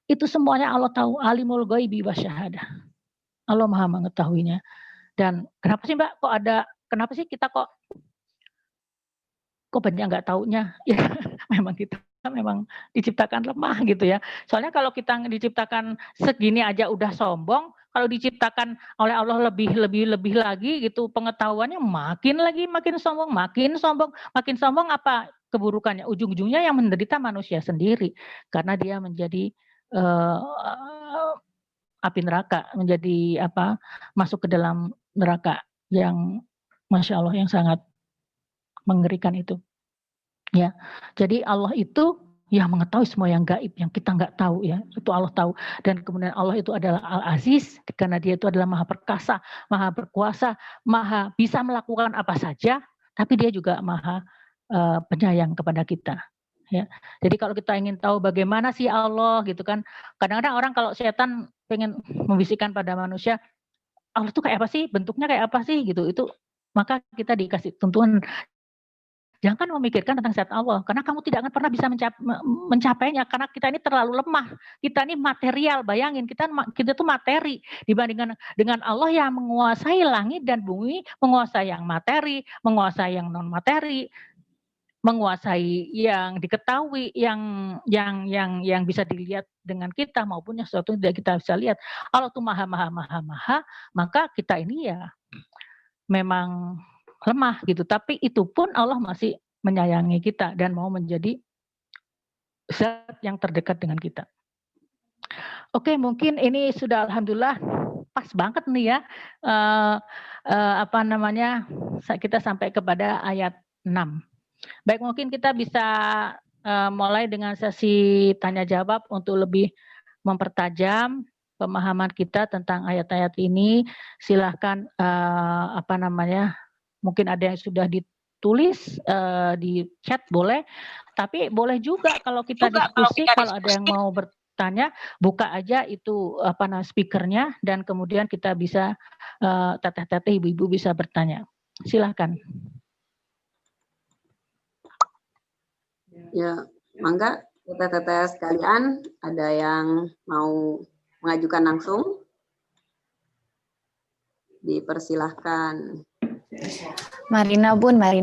Itu semuanya Allah tahu. Alimul ghaibi wasyahadah. Allah Maha mengetahuinya. Dan kenapa sih Mbak kenapa sih kita kok banyak nggak taunya? Ya memang kita memang diciptakan lemah gitu ya. Soalnya kalau kita diciptakan segini aja udah sombong, kalau diciptakan oleh Allah lebih lagi gitu, pengetahuannya makin sombong, makin sombong, apa keburukannya? Ujung-ujungnya yang menderita manusia sendiri, karena dia menjadi api neraka, menjadi masuk ke dalam neraka yang Masya Allah yang sangat mengerikan itu. Ya, jadi Allah itu yang mengetahui semua yang gaib, yang kita nggak tahu ya, itu Allah tahu. Dan kemudian Allah itu adalah Al-Aziz, karena dia itu adalah maha perkasa, maha berkuasa, maha bisa melakukan apa saja, tapi dia juga maha penyayang kepada kita. Ya, jadi kalau kita ingin tahu bagaimana sih Allah gitu kan, kadang-kadang orang kalau setan pengen membisikkan pada manusia, Allah itu kayak apa sih, bentuknya kayak apa sih gitu, itu maka kita dikasih tuntunan, jangan memikirkan tentang zat Allah, karena kamu tidak akan pernah bisa mencapainya, karena kita ini terlalu lemah, kita ini material, bayangin kita tuh materi, dibandingkan dengan Allah yang menguasai langit dan bumi, menguasai yang materi, menguasai yang non materi, menguasai yang diketahui, yang bisa dilihat dengan kita maupun yang sesuatu yang tidak kita bisa lihat. Allah tuh maha, maka kita ini ya memang lemah gitu, tapi itu pun Allah masih menyayangi kita dan mau menjadi zat yang terdekat dengan kita. Oke, mungkin ini sudah alhamdulillah pas banget nih ya, kita sampai kepada ayat 6. Baik, mungkin kita bisa mulai dengan sesi tanya jawab untuk lebih mempertajam pemahaman kita tentang ayat-ayat ini. Silahkan Mungkin ada yang sudah ditulis di chat boleh, tapi boleh juga kalau kita diskusi, kalau ada yang mau bertanya, buka aja itu speakernya dan kemudian kita bisa teteh-teteh ibu-ibu bisa bertanya. Silahkan. Ya, mangga teteh-teteh sekalian, ada yang mau mengajukan langsung? Dipersilahkan. Marina Bun. Teh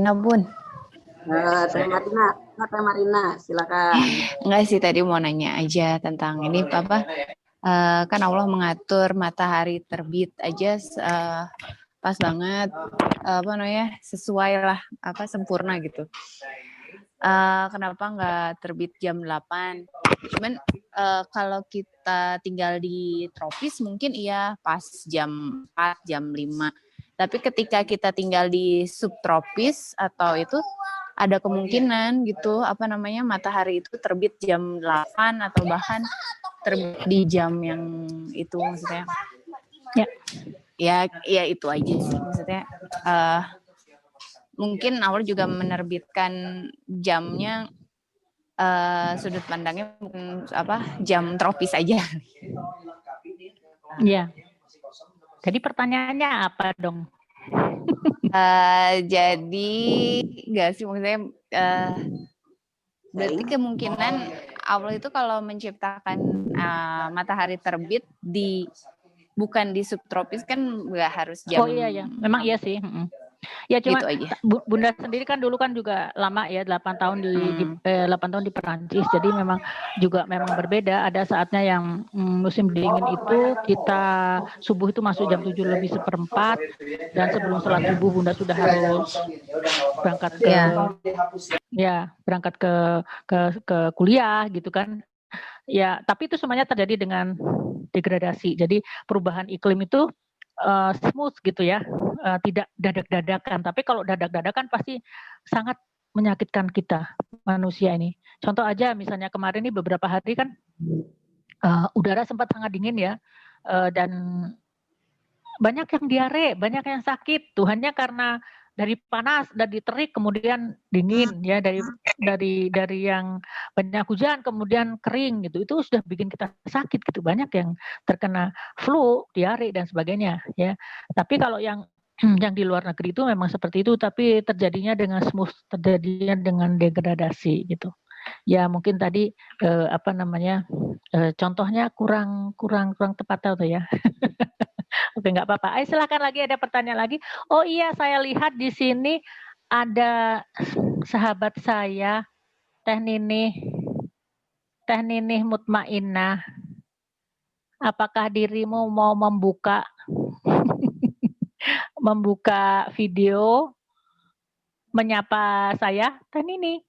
Marina, silakan. Enggak sih, tadi mau nanya aja tentang ini apa? Kan Allah mengatur matahari terbit aja pas banget, sesuai lah, sempurna gitu. Kenapa nggak terbit jam 8? Cuman kalau kita tinggal di tropis mungkin iya pas jam 4, jam 5. Tapi ketika kita tinggal di subtropis atau itu ada kemungkinan gitu, matahari itu terbit jam 8 atau bahkan terbit di jam yang itu, maksudnya. Ya itu aja sih, maksudnya. Mungkin Allah juga menerbitkan jamnya, sudut pandangnya jam tropis aja. Iya. Jadi pertanyaannya apa dong? Jadi nggak sih, maksudnya berarti kemungkinan Allah itu kalau menciptakan matahari terbit bukan di subtropis kan nggak harus jam. Oh iya, memang iya sih. Ya cuma gitu Bunda sendiri kan dulu kan juga lama ya, 8 tahun di 8 tahun di Perancis. Jadi memang berbeda. Ada saatnya yang musim dingin itu kita subuh itu masuk jam 7:04 dan sebelum sholat subuh Bunda sudah harus berangkat ke kuliah gitu kan. Ya, tapi itu semuanya terjadi dengan degradasi. Jadi perubahan iklim itu smooth gitu ya, tidak dadak-dadakan. Tapi kalau dadak-dadakan pasti sangat menyakitkan kita manusia ini. Contoh aja misalnya kemarin ini beberapa hari kan udara sempat sangat dingin ya, dan banyak yang diare, banyak yang sakit. Tuhannya karena dari panas, dari terik kemudian dingin ya, dari yang banyak hujan kemudian kering gitu. Itu sudah bikin kita sakit gitu. Banyak yang terkena flu, diare dan sebagainya ya. Tapi kalau yang di luar negeri itu memang seperti itu, tapi terjadinya dengan smooth, terjadinya dengan degradasi gitu. Ya mungkin tadi contohnya kurang tepat atau ya. Oke, nggak apa-apa. Ayo silakan lagi, ada pertanyaan lagi. Oh iya, saya lihat di sini ada sahabat saya, Teh Ninih Mutmainnah. Apakah dirimu mau membuka video menyapa saya, Teh Ninih?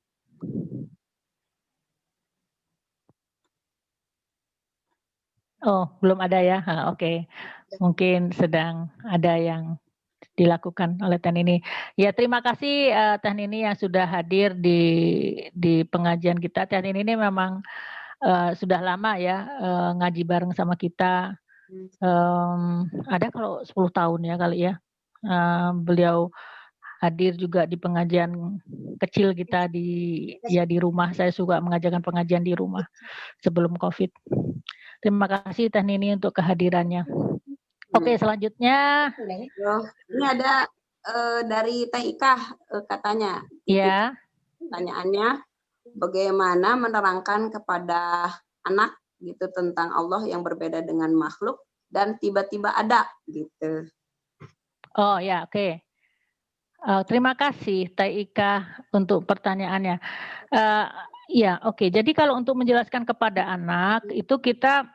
Oh, belum ada ya. Oke. Mungkin sedang ada yang dilakukan oleh Teh Ninih. Ya, terima kasih Teh Ninih yang sudah hadir di pengajian kita. Teh Ninih ini memang sudah lama ya ngaji bareng sama kita. Ada kalau 10 tahun ya kali ya. Beliau hadir juga di pengajian kecil kita di rumah. Saya suka mengajarkan pengajian di rumah sebelum Covid. Terima kasih Teh Ninih untuk kehadirannya. Oke, selanjutnya. Ini ada dari Teh Ika katanya. Iya. Pertanyaannya, bagaimana menerangkan kepada anak gitu tentang Allah yang berbeda dengan makhluk dan tiba-tiba ada gitu. Oh ya, oke. Terima kasih Teh Ika untuk pertanyaannya. Ya, oke. Jadi kalau untuk menjelaskan kepada anak itu kita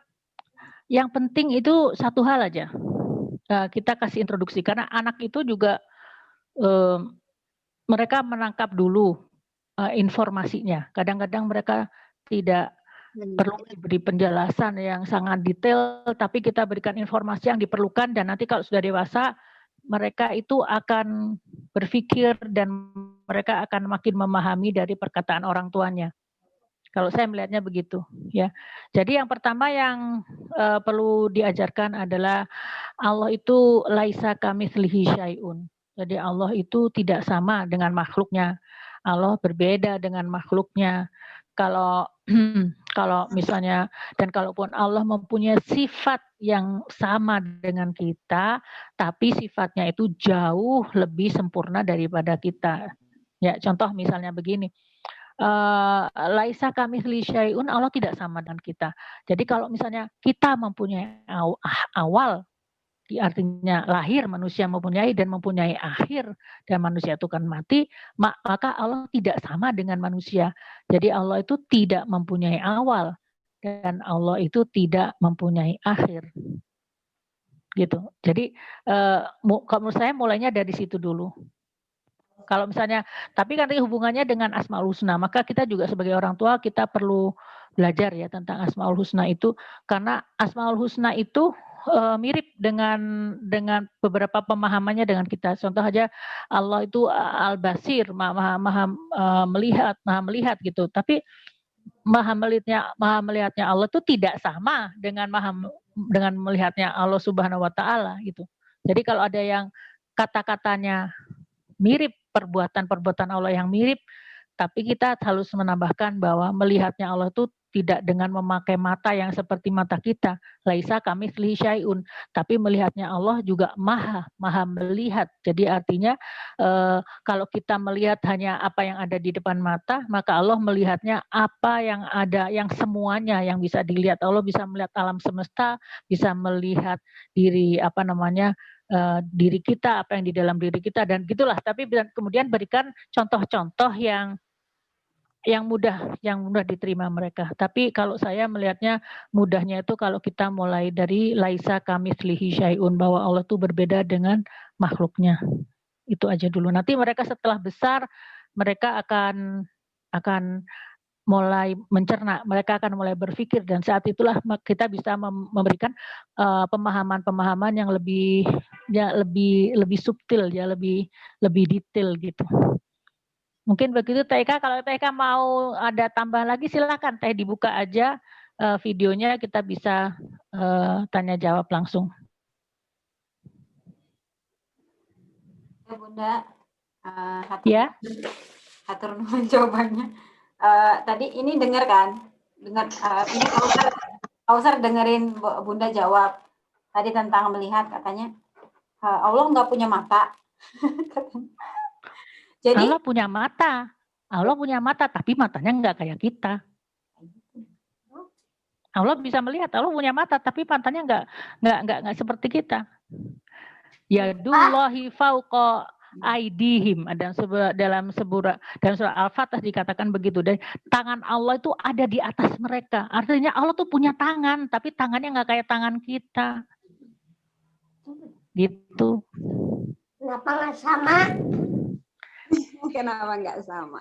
yang penting itu satu hal aja. Kita kasih introduksi karena anak itu juga mereka menangkap dulu informasinya. Kadang-kadang mereka tidak perlu diberi penjelasan yang sangat detail, tapi kita berikan informasi yang diperlukan dan nanti kalau sudah dewasa mereka itu akan berpikir dan mereka akan makin memahami dari perkataan orang tuanya. Kalau saya melihatnya begitu, ya. Jadi yang pertama yang perlu diajarkan adalah Allah itu laisa kamitslihi syai'un. Jadi Allah itu tidak sama dengan makhluknya. Allah berbeda dengan makhluknya. Kalau kalau misalnya dan kalaupun Allah mempunyai sifat yang sama dengan kita, tapi sifatnya itu jauh lebih sempurna daripada kita. Ya, contoh misalnya begini. Laisa kamitsli syai'un, Allah tidak sama dengan kita. Jadi kalau misalnya kita mempunyai awal, artinya lahir, manusia mempunyai dan mempunyai akhir, dan manusia itu kan mati, maka Allah tidak sama dengan manusia. Jadi Allah itu tidak mempunyai awal dan Allah itu tidak mempunyai akhir. Gitu. Jadi kalau menurut saya mulainya dari situ dulu. Kalau misalnya, tapi kan hubungannya dengan Asmaul Husna, maka kita juga sebagai orang tua kita perlu belajar ya tentang Asmaul Husna itu, karena Asmaul Husna itu mirip dengan beberapa pemahamannya dengan kita. Contoh aja Allah itu Al-Basir, maha melihat gitu. Tapi maha melihatnya Allah itu tidak sama dengan melihatnya Allah Subhanahu wa taala gitu. Jadi kalau ada yang kata-katanya mirip, perbuatan Allah yang mirip, tapi kita harus menambahkan bahwa melihatnya Allah itu tidak dengan memakai mata yang seperti mata kita. Laisa kamitslihi syai'un, tapi melihatnya Allah juga maha melihat. Jadi artinya kalau kita melihat hanya apa yang ada di depan mata, maka Allah melihatnya apa yang ada, yang semuanya yang bisa dilihat. Allah bisa melihat alam semesta, bisa melihat diri diri kita, apa yang di dalam diri kita, dan gitulah. Tapi kemudian berikan contoh-contoh yang mudah diterima mereka. Tapi kalau saya melihatnya mudahnya itu kalau kita mulai dari laisa kamitslihi syai'un, bahwa Allah itu berbeda dengan makhluknya. Itu aja dulu. Nanti mereka setelah besar mereka akan mulai mencerna, mereka akan mulai berpikir, dan saat itulah kita bisa memberikan pemahaman-pemahaman yang lebih subtil ya, lebih detail gitu. Mungkin begitu Teh Eka. Kalau Teh Eka mau ada tambah lagi silakan Teh, dibuka aja videonya, kita bisa tanya jawab langsung. Ya Bunda, hatur nuhun jawabannya. Tadi ini dengar kan? Dengar ini Kausar dengerin Bunda jawab tadi tentang melihat, katanya Allah nggak punya mata. Jadi Allah punya mata, tapi matanya nggak kayak kita. Allah bisa melihat, Allah punya mata, tapi matanya nggak seperti kita. Yadullahi fauqa aidihim, dalam surah Al-Fatah dikatakan begitu. Dan tangan Allah itu ada di atas mereka. Artinya Allah tuh punya tangan, tapi tangannya nggak kayak tangan kita. Gitu. Kenapa nggak sama?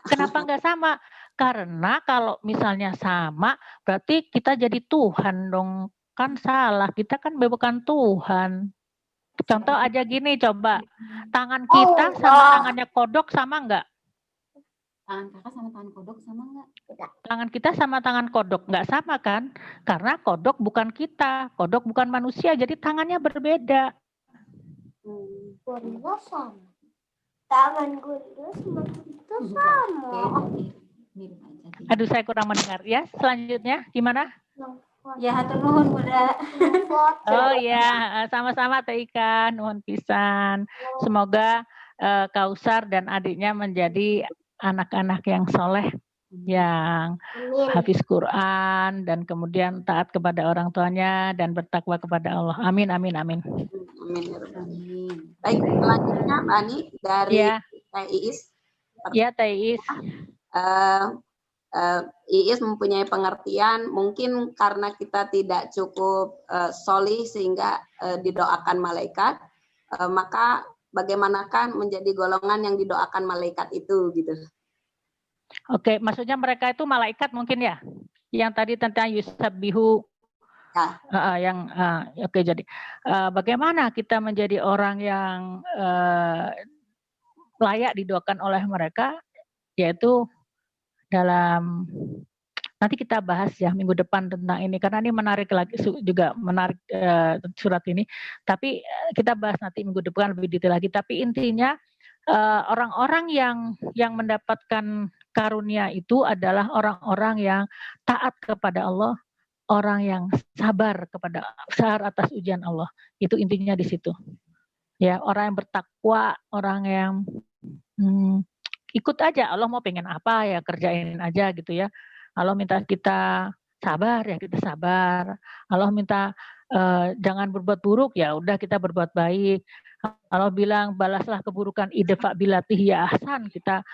Kenapa nggak sama? Karena kalau misalnya sama, berarti kita jadi Tuhan dong. Kan salah, kita kan bukan Tuhan. Contoh aja gini, coba. Tangan kita sama tangannya kodok sama nggak? Tangan kakak sama tangan kodok sama nggak? Tangan kita sama tangan kodok nggak sama kan? Karena kodok bukan kita, kodok bukan manusia, jadi tangannya berbeda. Gorila sama. Tangan gorila sama kita sama. Aduh, saya kurang mendengar ya. Selanjutnya gimana? Ya, hatur nuhun Bunda. Oh ya, sama-sama Teh Ika, nuhun pisan. Semoga Kausar dan adiknya menjadi anak-anak yang soleh, yang hafiz Quran, dan kemudian taat kepada orang tuanya dan bertakwa kepada Allah. Amin, amin, amin. Baik, selanjutnya Mbak Ani dari Teh Iis. Ya, Teh Iis. Iis mempunyai pengertian, mungkin karena kita tidak cukup solih sehingga didoakan malaikat, maka bagaimanakah menjadi golongan yang didoakan malaikat itu gitu? Oke, maksudnya mereka itu malaikat mungkin ya? Yang tadi tentang yusabbihu. Oke, jadi bagaimana kita menjadi orang yang layak didoakan oleh mereka, yaitu dalam Nanti kita bahas ya minggu depan tentang ini karena ini menarik lagi juga menarik surat ini. Tapi kita bahas nanti minggu depan lebih detail lagi. Tapi intinya orang-orang yang mendapatkan karunia itu adalah orang-orang yang taat kepada Allah, orang yang sabar atas ujian Allah. Itu intinya di situ. Ya, orang yang bertakwa, orang yang ikut aja. Allah mau pengen apa ya kerjain aja gitu ya. Allah minta kita sabar ya kita sabar. Allah minta jangan berbuat buruk ya udah kita berbuat baik. Allah bilang balaslah keburukan idfa billati hiya ahsan, kita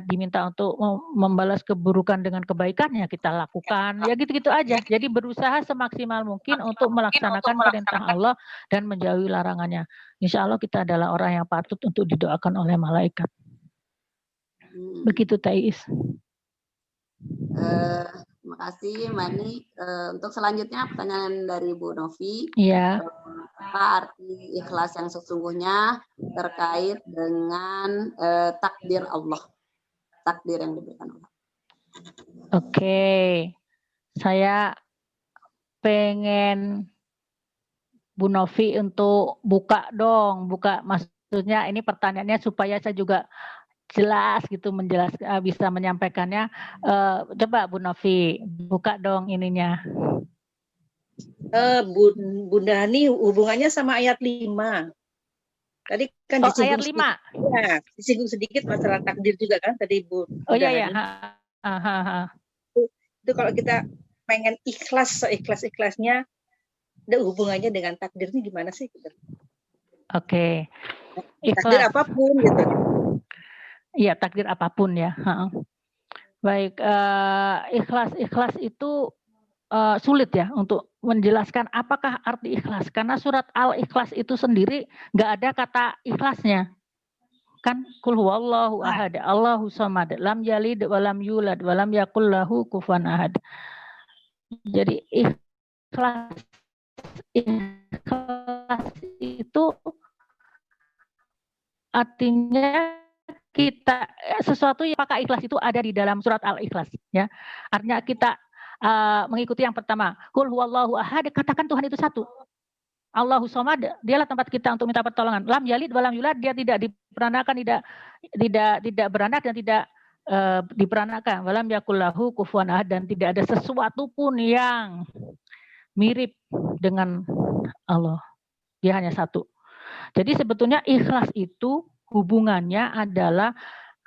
diminta untuk membalas keburukan dengan kebaikan ya kita lakukan ya gitu-gitu aja. Jadi berusaha semaksimal mungkin untuk melaksanakan perintah Allah dan menjauhi larangannya. Insya Allah kita adalah orang yang patut untuk didoakan oleh malaikat. Begitu Thais. Terima kasih Mani. Untuk selanjutnya pertanyaan dari Bu Novi. Iya. Apa arti ikhlas yang sesungguhnya terkait dengan takdir Allah, takdir yang diberikan Allah. Oke, saya pengen Bu Novi untuk buka maksudnya ini pertanyaannya supaya saya juga jelas gitu bisa menyampaikannya. Coba Bu Novi buka dong ininya. Bunda Hani hubungannya sama ayat 5. Tadi kan disinggung ayat 5. Ya, disinggung sedikit masalah takdir juga kan tadi Bu. Oh iya ya. Itu kalau kita pengen ikhlas seikhlas-ikhlasnya, ada hubungannya dengan takdirnya gimana sih? Oke. Takdir apapun gitu. Iya, takdir apapun ya. Baik, ikhlas itu sulit ya untuk menjelaskan apakah arti ikhlas. Karena surat Al-Ikhlas itu sendiri nggak ada kata ikhlasnya. Kan kul huwallahu ahad, Allahu samad, lam yalid wa lam yulad wa lam yakul lahu kufuwan ahad. Jadi ikhlas itu artinya kita sesuatu yang apakah ikhlas itu ada di dalam surat Al-Ikhlas ya. Artinya kita mengikuti yang pertama, qul huwallahu ahad, katakan Tuhan itu satu. Allahu samad, dialah tempat kita untuk minta pertolongan. Lam yalid wa lam yulad, dia tidak diperanakan, tidak beranak dan tidak diperanakan. Wa lam yakul lahu kufuwan ahad, dan tidak ada sesuatu pun yang mirip dengan Allah. Dia hanya satu. Jadi sebetulnya ikhlas itu hubungannya adalah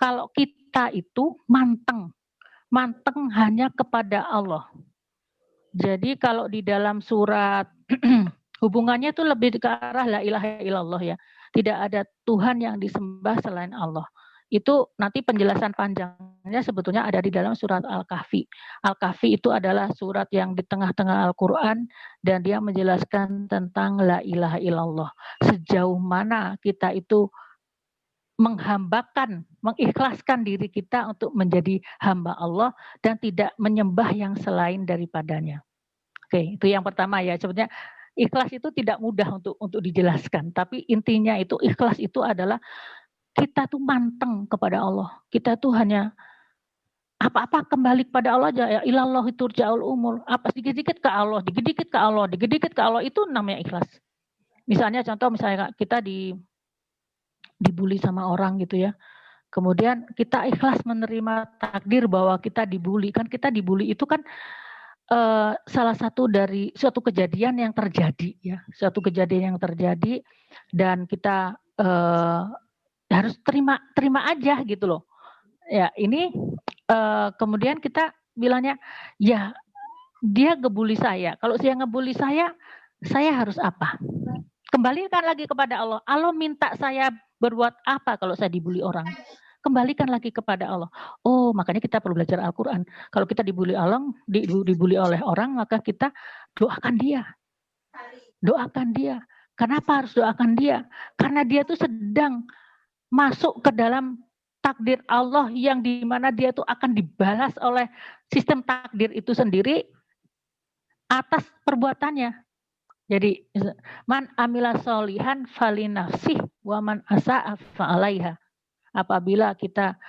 kalau kita itu manteng hanya kepada Allah. Jadi kalau di dalam surat hubungannya itu lebih ke arah la ilaha illallah ya. Tidak ada Tuhan yang disembah selain Allah. Itu nanti penjelasan panjangnya sebetulnya ada di dalam surat Al-Kahfi. Al-Kahfi itu adalah surat yang di tengah-tengah Al-Quran dan dia menjelaskan tentang la ilaha illallah. Sejauh mana kita itu mengikhlaskan diri kita untuk menjadi hamba Allah dan tidak menyembah yang selain daripadanya. Oke, itu yang pertama ya. Sebenarnya ikhlas itu tidak mudah untuk dijelaskan, tapi intinya itu ikhlas itu adalah kita tuh manteng kepada Allah. Kita tuh hanya apa-apa kembali kepada Allah aja. Ya ilallah itu turja'ul umur. Apa sedikit-sedikit ke Allah, dikit-dikit ke Allah, dikit-dikit ke Allah, itu namanya ikhlas. Misalnya kita dibully sama orang gitu ya. Kemudian kita ikhlas menerima takdir bahwa kita dibully. Kan kita dibully itu kan salah satu dari suatu kejadian yang terjadi ya. Suatu kejadian yang terjadi dan kita harus terima aja gitu loh. Ya, ini kemudian kita bilangnya ya dia ngebully saya. Kalau dia ngebully saya harus apa? Kembalikan lagi kepada Allah. Allah minta saya berbuat apa kalau saya dibully orang? Kembalikan lagi kepada Allah. Oh, makanya kita perlu belajar Al-Quran. Kalau kita dibully oleh orang, maka kita doakan dia. Doakan dia. Kenapa harus doakan dia? Karena dia tuh sedang masuk ke dalam takdir Allah yang dimana dia tuh akan dibalas oleh sistem takdir itu sendiri atas perbuatannya. Jadi man amila solihan falinafsih wa man asa'a fa'alaiha. Apabila kita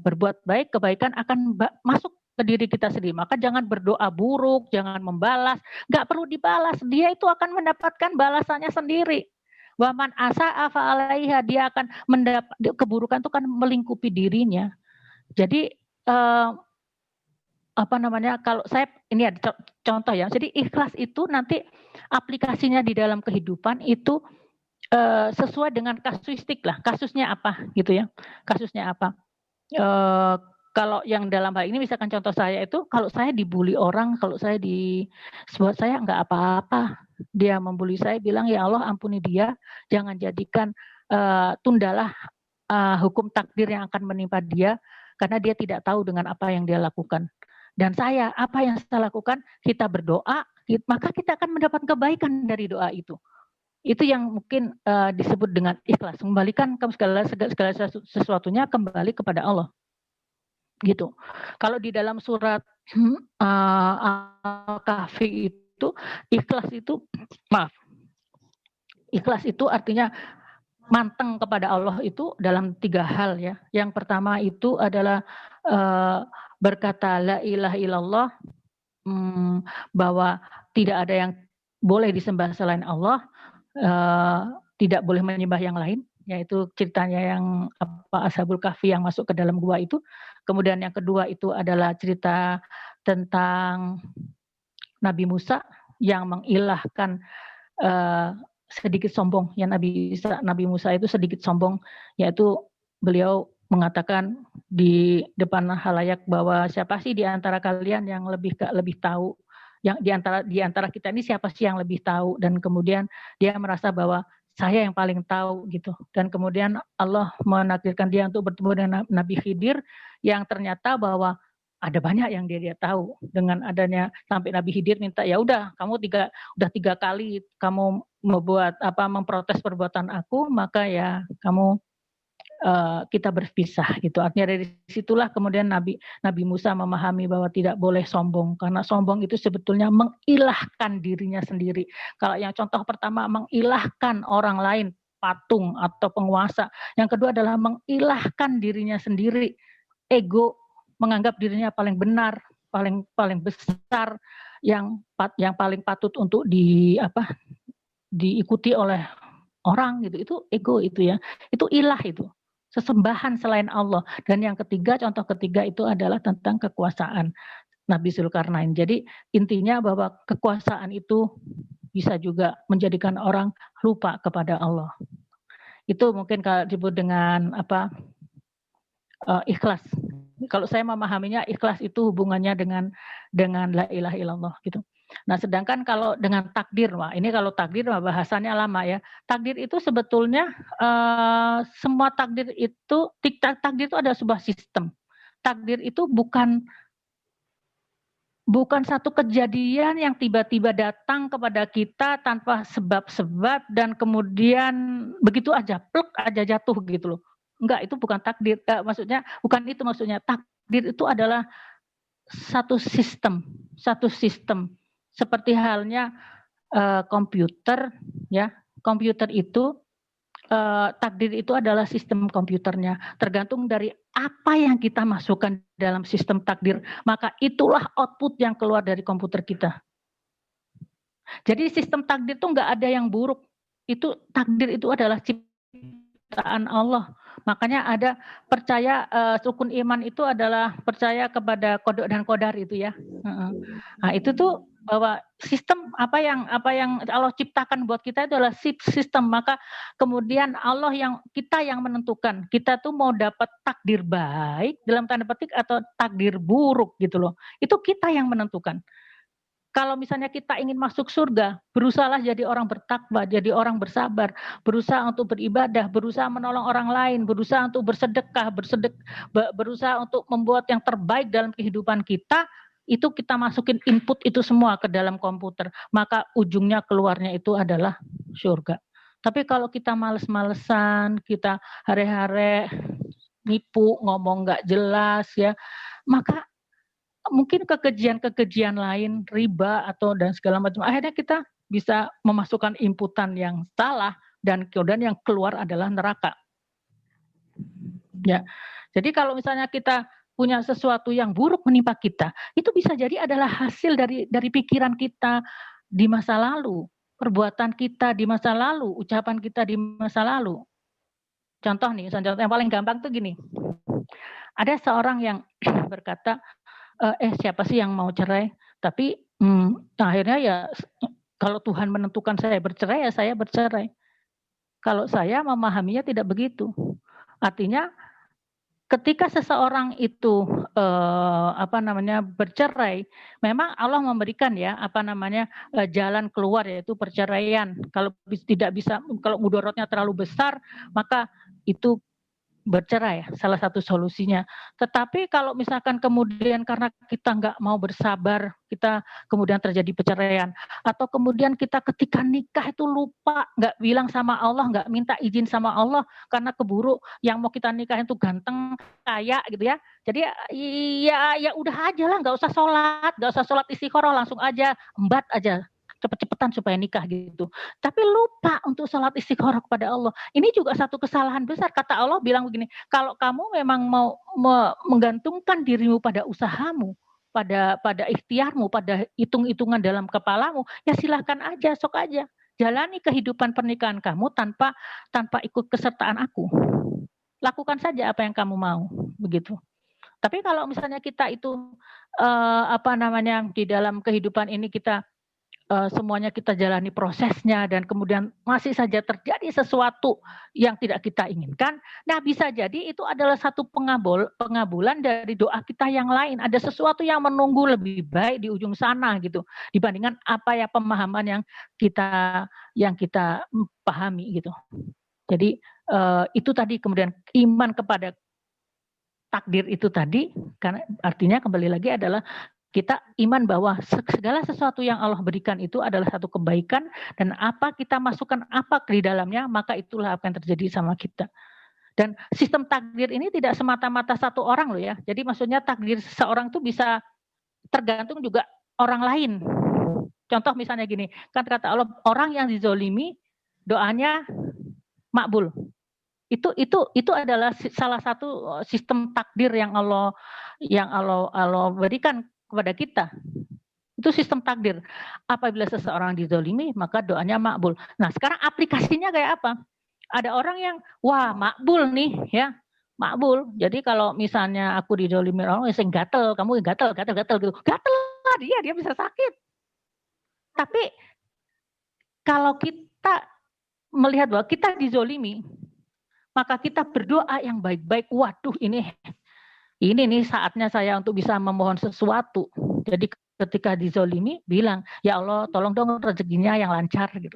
berbuat baik, kebaikan akan masuk ke diri kita sendiri. Maka jangan berdoa buruk, jangan membalas, nggak perlu dibalas. Dia itu akan mendapatkan balasannya sendiri. Waman asa'a fa'alaiha, dia akan mendapat keburukan itu kan melingkupi dirinya. Jadi kalau saya ini ada contoh ya. Jadi ikhlas itu nanti aplikasinya di dalam kehidupan itu sesuai dengan kasuistik lah. Kasusnya apa gitu ya? Kasusnya apa? Kalau yang dalam hal ini misalkan contoh saya itu, kalau saya dibully orang, kalau saya buat saya nggak apa-apa. Dia membuli saya, bilang ya Allah ampuni dia, jangan jadikan tundalah hukum takdir yang akan menimpa dia, karena dia tidak tahu dengan apa yang dia lakukan. Dan saya, apa yang saya lakukan, kita berdoa, maka kita akan mendapat kebaikan dari doa itu. Itu yang mungkin disebut dengan ikhlas, kembalikan segala sesuatunya kembali kepada Allah. Gitu. Kalau di dalam surat Al-Kahfi itu ikhlas itu artinya manteng kepada Allah itu dalam 3 hal ya. Yang pertama itu adalah berkata la ilaha illallah, bahwa tidak ada yang boleh disembah selain Allah, tidak boleh menyembah yang lain, yaitu ceritanya yang Ashabul Kahfi yang masuk ke dalam gua itu. Kemudian yang kedua itu adalah cerita tentang Nabi Musa yang mengilahkan sedikit sombong. Ya Nabi Musa itu sedikit sombong, yaitu beliau mengatakan di depan halayak bahwa siapa sih di antara kalian yang lebih tahu, yang di antara kita ini siapa sih yang lebih tahu, dan kemudian dia merasa bahwa saya yang paling tahu gitu. Dan kemudian Allah menakdirkan dia untuk bertemu dengan Nabi Khidir yang ternyata bahwa ada banyak yang dia tahu. Dengan adanya sampai Nabi Khidir minta, ya udah kamu udah 3 kali kamu memprotes perbuatan aku, maka ya kamu kita berpisah gitu. Artinya dari situlah kemudian Nabi Musa memahami bahwa tidak boleh sombong, karena sombong itu sebetulnya mengilahkan dirinya sendiri. Kalau yang contoh pertama mengilahkan orang lain, patung atau penguasa. Yang kedua adalah mengilahkan dirinya sendiri, ego, menganggap dirinya paling benar, paling besar, yang paling patut untuk diikuti oleh orang gitu. Itu ego itu ya. Itu ilah itu. Sesembahan selain Allah. Dan yang ketiga, contoh ketiga itu adalah tentang kekuasaan Nabi Zulkarnain. Jadi intinya bahwa kekuasaan itu bisa juga menjadikan orang lupa kepada Allah. Itu mungkin kalau disebut dengan ikhlas. Kalau saya memahaminya ikhlas itu hubungannya dengan la ilaha illallah gitu. Nah, sedangkan kalau dengan takdir, ini kalau takdir bahasannya lama ya. Takdir itu sebetulnya semua takdir itu ada sebuah sistem. Takdir itu bukan satu kejadian yang tiba-tiba datang kepada kita tanpa sebab-sebab dan kemudian begitu aja plek aja jatuh gitu loh. Enggak, itu bukan takdir. Maksudnya takdir itu adalah satu sistem. Seperti halnya komputer, ya. Komputer itu takdir itu adalah sistem komputernya. Tergantung dari apa yang kita masukkan dalam sistem takdir, maka itulah output yang keluar dari komputer kita. Jadi sistem takdir itu nggak ada yang buruk. Itu takdir itu adalah ciptaan Allah. Makanya ada percaya rukun iman itu adalah percaya kepada qada dan qadar itu ya. Nah, itu tuh bahwa sistem apa yang Allah ciptakan buat kita itu adalah sistem, maka kemudian kita yang menentukan kita tuh mau dapat takdir baik dalam tanda petik atau takdir buruk gitu loh. Itu kita yang menentukan. Kalau misalnya kita ingin masuk surga, berusahalah jadi orang bertakwa, jadi orang bersabar, berusaha untuk beribadah, berusaha menolong orang lain, berusaha untuk bersedekah, berusaha untuk membuat yang terbaik dalam kehidupan kita. Itu kita masukin input itu semua ke dalam komputer, maka ujungnya keluarnya itu adalah surga. Tapi kalau kita males-malesan, kita hare-hare nipu, ngomong nggak jelas ya, maka mungkin kekejian lain, riba atau dan segala macam, akhirnya kita bisa memasukkan inputan yang salah dan kemudian yang keluar adalah neraka. Ya, jadi kalau misalnya kita punya sesuatu yang buruk menimpa kita, itu bisa jadi adalah hasil dari pikiran kita di masa lalu, perbuatan kita di masa lalu, ucapan kita di masa lalu. Contoh yang paling gampang tuh gini. Ada seorang yang berkata, siapa sih yang mau cerai? Tapi akhirnya ya kalau Tuhan menentukan saya bercerai, ya saya bercerai. Kalau saya memahaminya tidak begitu. Artinya ketika seseorang itu bercerai, memang Allah memberikan ya jalan keluar, yaitu perceraian. Kalau tidak bisa, kalau mudorotnya terlalu besar, maka itu bercerai, salah satu solusinya. Tetapi kalau misalkan kemudian karena kita nggak mau bersabar, kita kemudian terjadi perceraian, atau kemudian kita ketika nikah itu lupa, nggak bilang sama Allah, nggak minta izin sama Allah, karena keburu yang mau kita nikah itu ganteng, kaya gitu ya. Jadi ya udah aja lah, nggak usah sholat istikharah, langsung aja embat aja, cepet-cepetan supaya nikah gitu. Tapi lupa untuk sholat istikharah kepada Allah. Ini juga satu kesalahan besar. Kata Allah bilang begini, kalau kamu memang mau menggantungkan dirimu pada usahamu, pada ikhtiarmu, pada hitung-hitungan dalam kepalamu, ya silahkan aja, sok aja. Jalani kehidupan pernikahan kamu tanpa ikut kesertaan aku. Lakukan saja apa yang kamu mau, begitu. Tapi kalau misalnya kita itu di dalam kehidupan ini kita semuanya kita jalani prosesnya dan kemudian masih saja terjadi sesuatu yang tidak kita inginkan, nah bisa jadi itu adalah satu pengabulan dari doa kita yang lain. Ada sesuatu yang menunggu lebih baik di ujung sana gitu, dibandingkan apa ya pemahaman yang kita pahami gitu. Jadi itu tadi kemudian iman kepada takdir itu tadi, karena artinya kembali lagi adalah kita iman bahwa segala sesuatu yang Allah berikan itu adalah satu kebaikan, dan apa kita masukkan apa di dalamnya, maka itulah apa yang terjadi sama kita. Dan sistem takdir ini tidak semata-mata satu orang loh ya. Jadi maksudnya takdir seseorang itu bisa tergantung juga orang lain. Contoh misalnya gini, kan kata Allah, orang yang dizolimi doanya makbul. Itu adalah salah satu sistem takdir yang Allah berikan kepada kita. Itu sistem takdir. Apabila seseorang dizolimi, maka doanya makbul. Nah, sekarang aplikasinya kayak apa? Ada orang yang, wah makbul nih ya, makbul. Jadi kalau misalnya aku dizolimi orang, saya gatel, kamu gatel gitu. Gatel lah dia bisa sakit. Tapi kalau kita melihat bahwa kita dizolimi, maka kita berdoa yang baik-baik. Waduh, ini nih saatnya saya untuk bisa memohon sesuatu. Jadi ketika dizolimi bilang, ya Allah tolong dong rezekinya yang lancar gitu.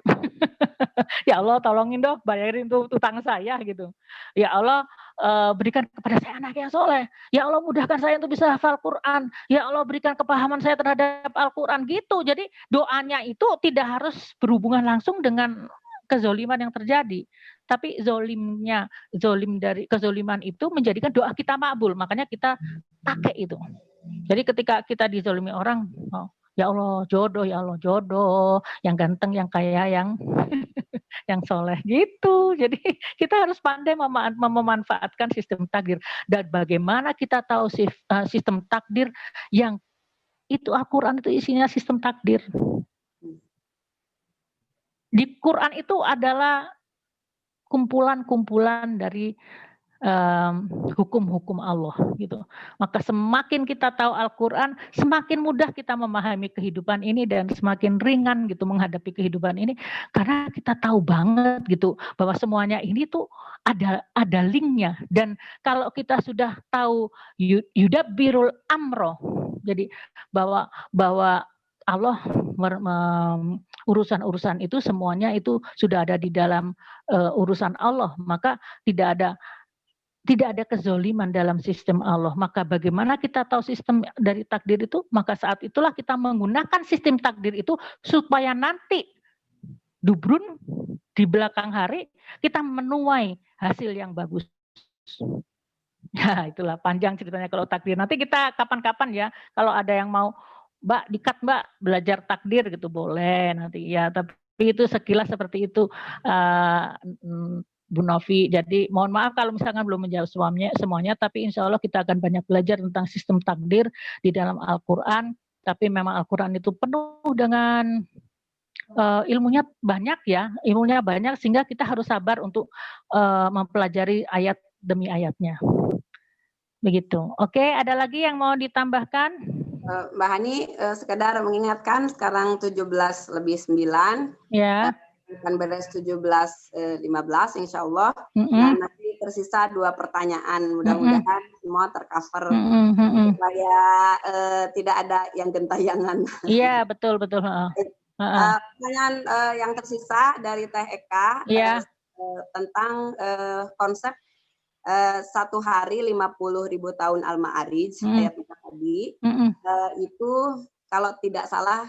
Ya Allah tolongin dong bayarin tuh utang saya gitu. Ya Allah berikan kepada saya anak yang soleh. Ya Allah mudahkan saya untuk bisa hafal Quran. Ya Allah berikan kepahaman saya terhadap Al-Quran gitu. Jadi doanya itu tidak harus berhubungan langsung dengan kezoliman yang terjadi. Tapi zolim dari kezoliman itu menjadikan doa kita makbul. Makanya kita pakai itu. Jadi ketika kita dizolimi orang, ya Allah jodoh, yang ganteng, yang kaya, yang soleh gitu. Jadi kita harus pandai memanfaatkan sistem takdir. Dan bagaimana kita tahu sistem takdir yang itu Al-Quran itu isinya sistem takdir. Di Quran itu adalah kumpulan-kumpulan dari hukum-hukum Allah gitu. Maka semakin kita tahu Al-Quran, semakin mudah kita memahami kehidupan ini dan semakin ringan gitu menghadapi kehidupan ini, karena kita tahu banget gitu bahwa semuanya ini tuh ada linknya. Dan kalau kita sudah tahu yudabbirul amro, jadi bahwa Allah urusan-urusan itu semuanya itu sudah ada di dalam urusan Allah, maka tidak ada kezoliman dalam sistem Allah. Maka bagaimana kita tahu sistem dari takdir itu? Maka saat itulah kita menggunakan sistem takdir itu supaya nanti dubrun di belakang hari kita menuai hasil yang bagus. Ya itulah panjang ceritanya kalau takdir. Nanti kita kapan-kapan ya kalau ada yang mau Mbak dikat Mbak belajar takdir gitu boleh nanti ya, tapi itu sekilas seperti itu Bu Novi. Jadi mohon maaf kalau misalkan belum menjawab semuanya, tapi insya Allah kita akan banyak belajar tentang sistem takdir di dalam Al-Quran. Tapi memang Al-Quran itu penuh dengan ilmunya banyak ya, ilmunya banyak sehingga kita harus sabar untuk mempelajari ayat demi ayatnya. Begitu. Oke, ada lagi yang mau ditambahkan? Mbak Hani, sekedar mengingatkan sekarang 17:09. Ya. Akan beres 17:15 insya Allah. Nah, nanti tersisa 2 pertanyaan. Mudah-mudahan semua tercover supaya tidak ada yang gentayangan. Iya, betul. Pertanyaan yang tersisa dari Teh Eka tentang konsep 1 hari 50.000 tahun Al-Ma'arij ayat 4 tadi. Itu kalau tidak salah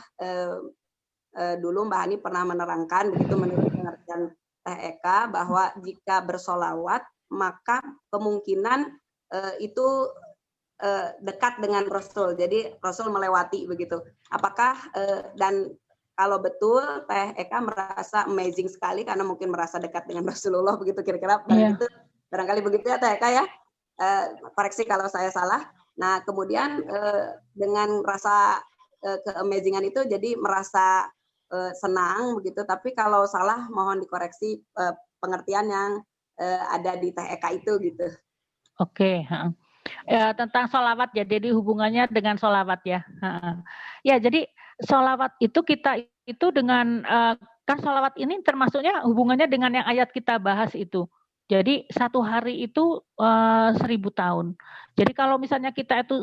dulu Mbak Hani pernah menerangkan begitu menurut pengertian Teh Eka bahwa jika bersolawat maka kemungkinan itu dekat dengan Rasul, jadi Rasul melewati begitu. Apakah dan kalau betul Teh Eka merasa amazing sekali karena mungkin merasa dekat dengan Rasulullah begitu kira-kira barangkali begitu ya Teh Eka ya. Koreksi kalau saya salah. Nah kemudian dengan rasa ke-amazingan itu jadi merasa senang begitu, tapi kalau salah mohon dikoreksi pengertian yang ada di Teh Eka itu gitu. Oke. Tentang sholawat ya, jadi hubungannya dengan sholawat ya. Ya jadi sholawat itu kita itu dengan kan sholawat ini termasuknya hubungannya dengan yang ayat kita bahas itu. Jadi 1 hari itu 1000 tahun. Jadi kalau misalnya kita itu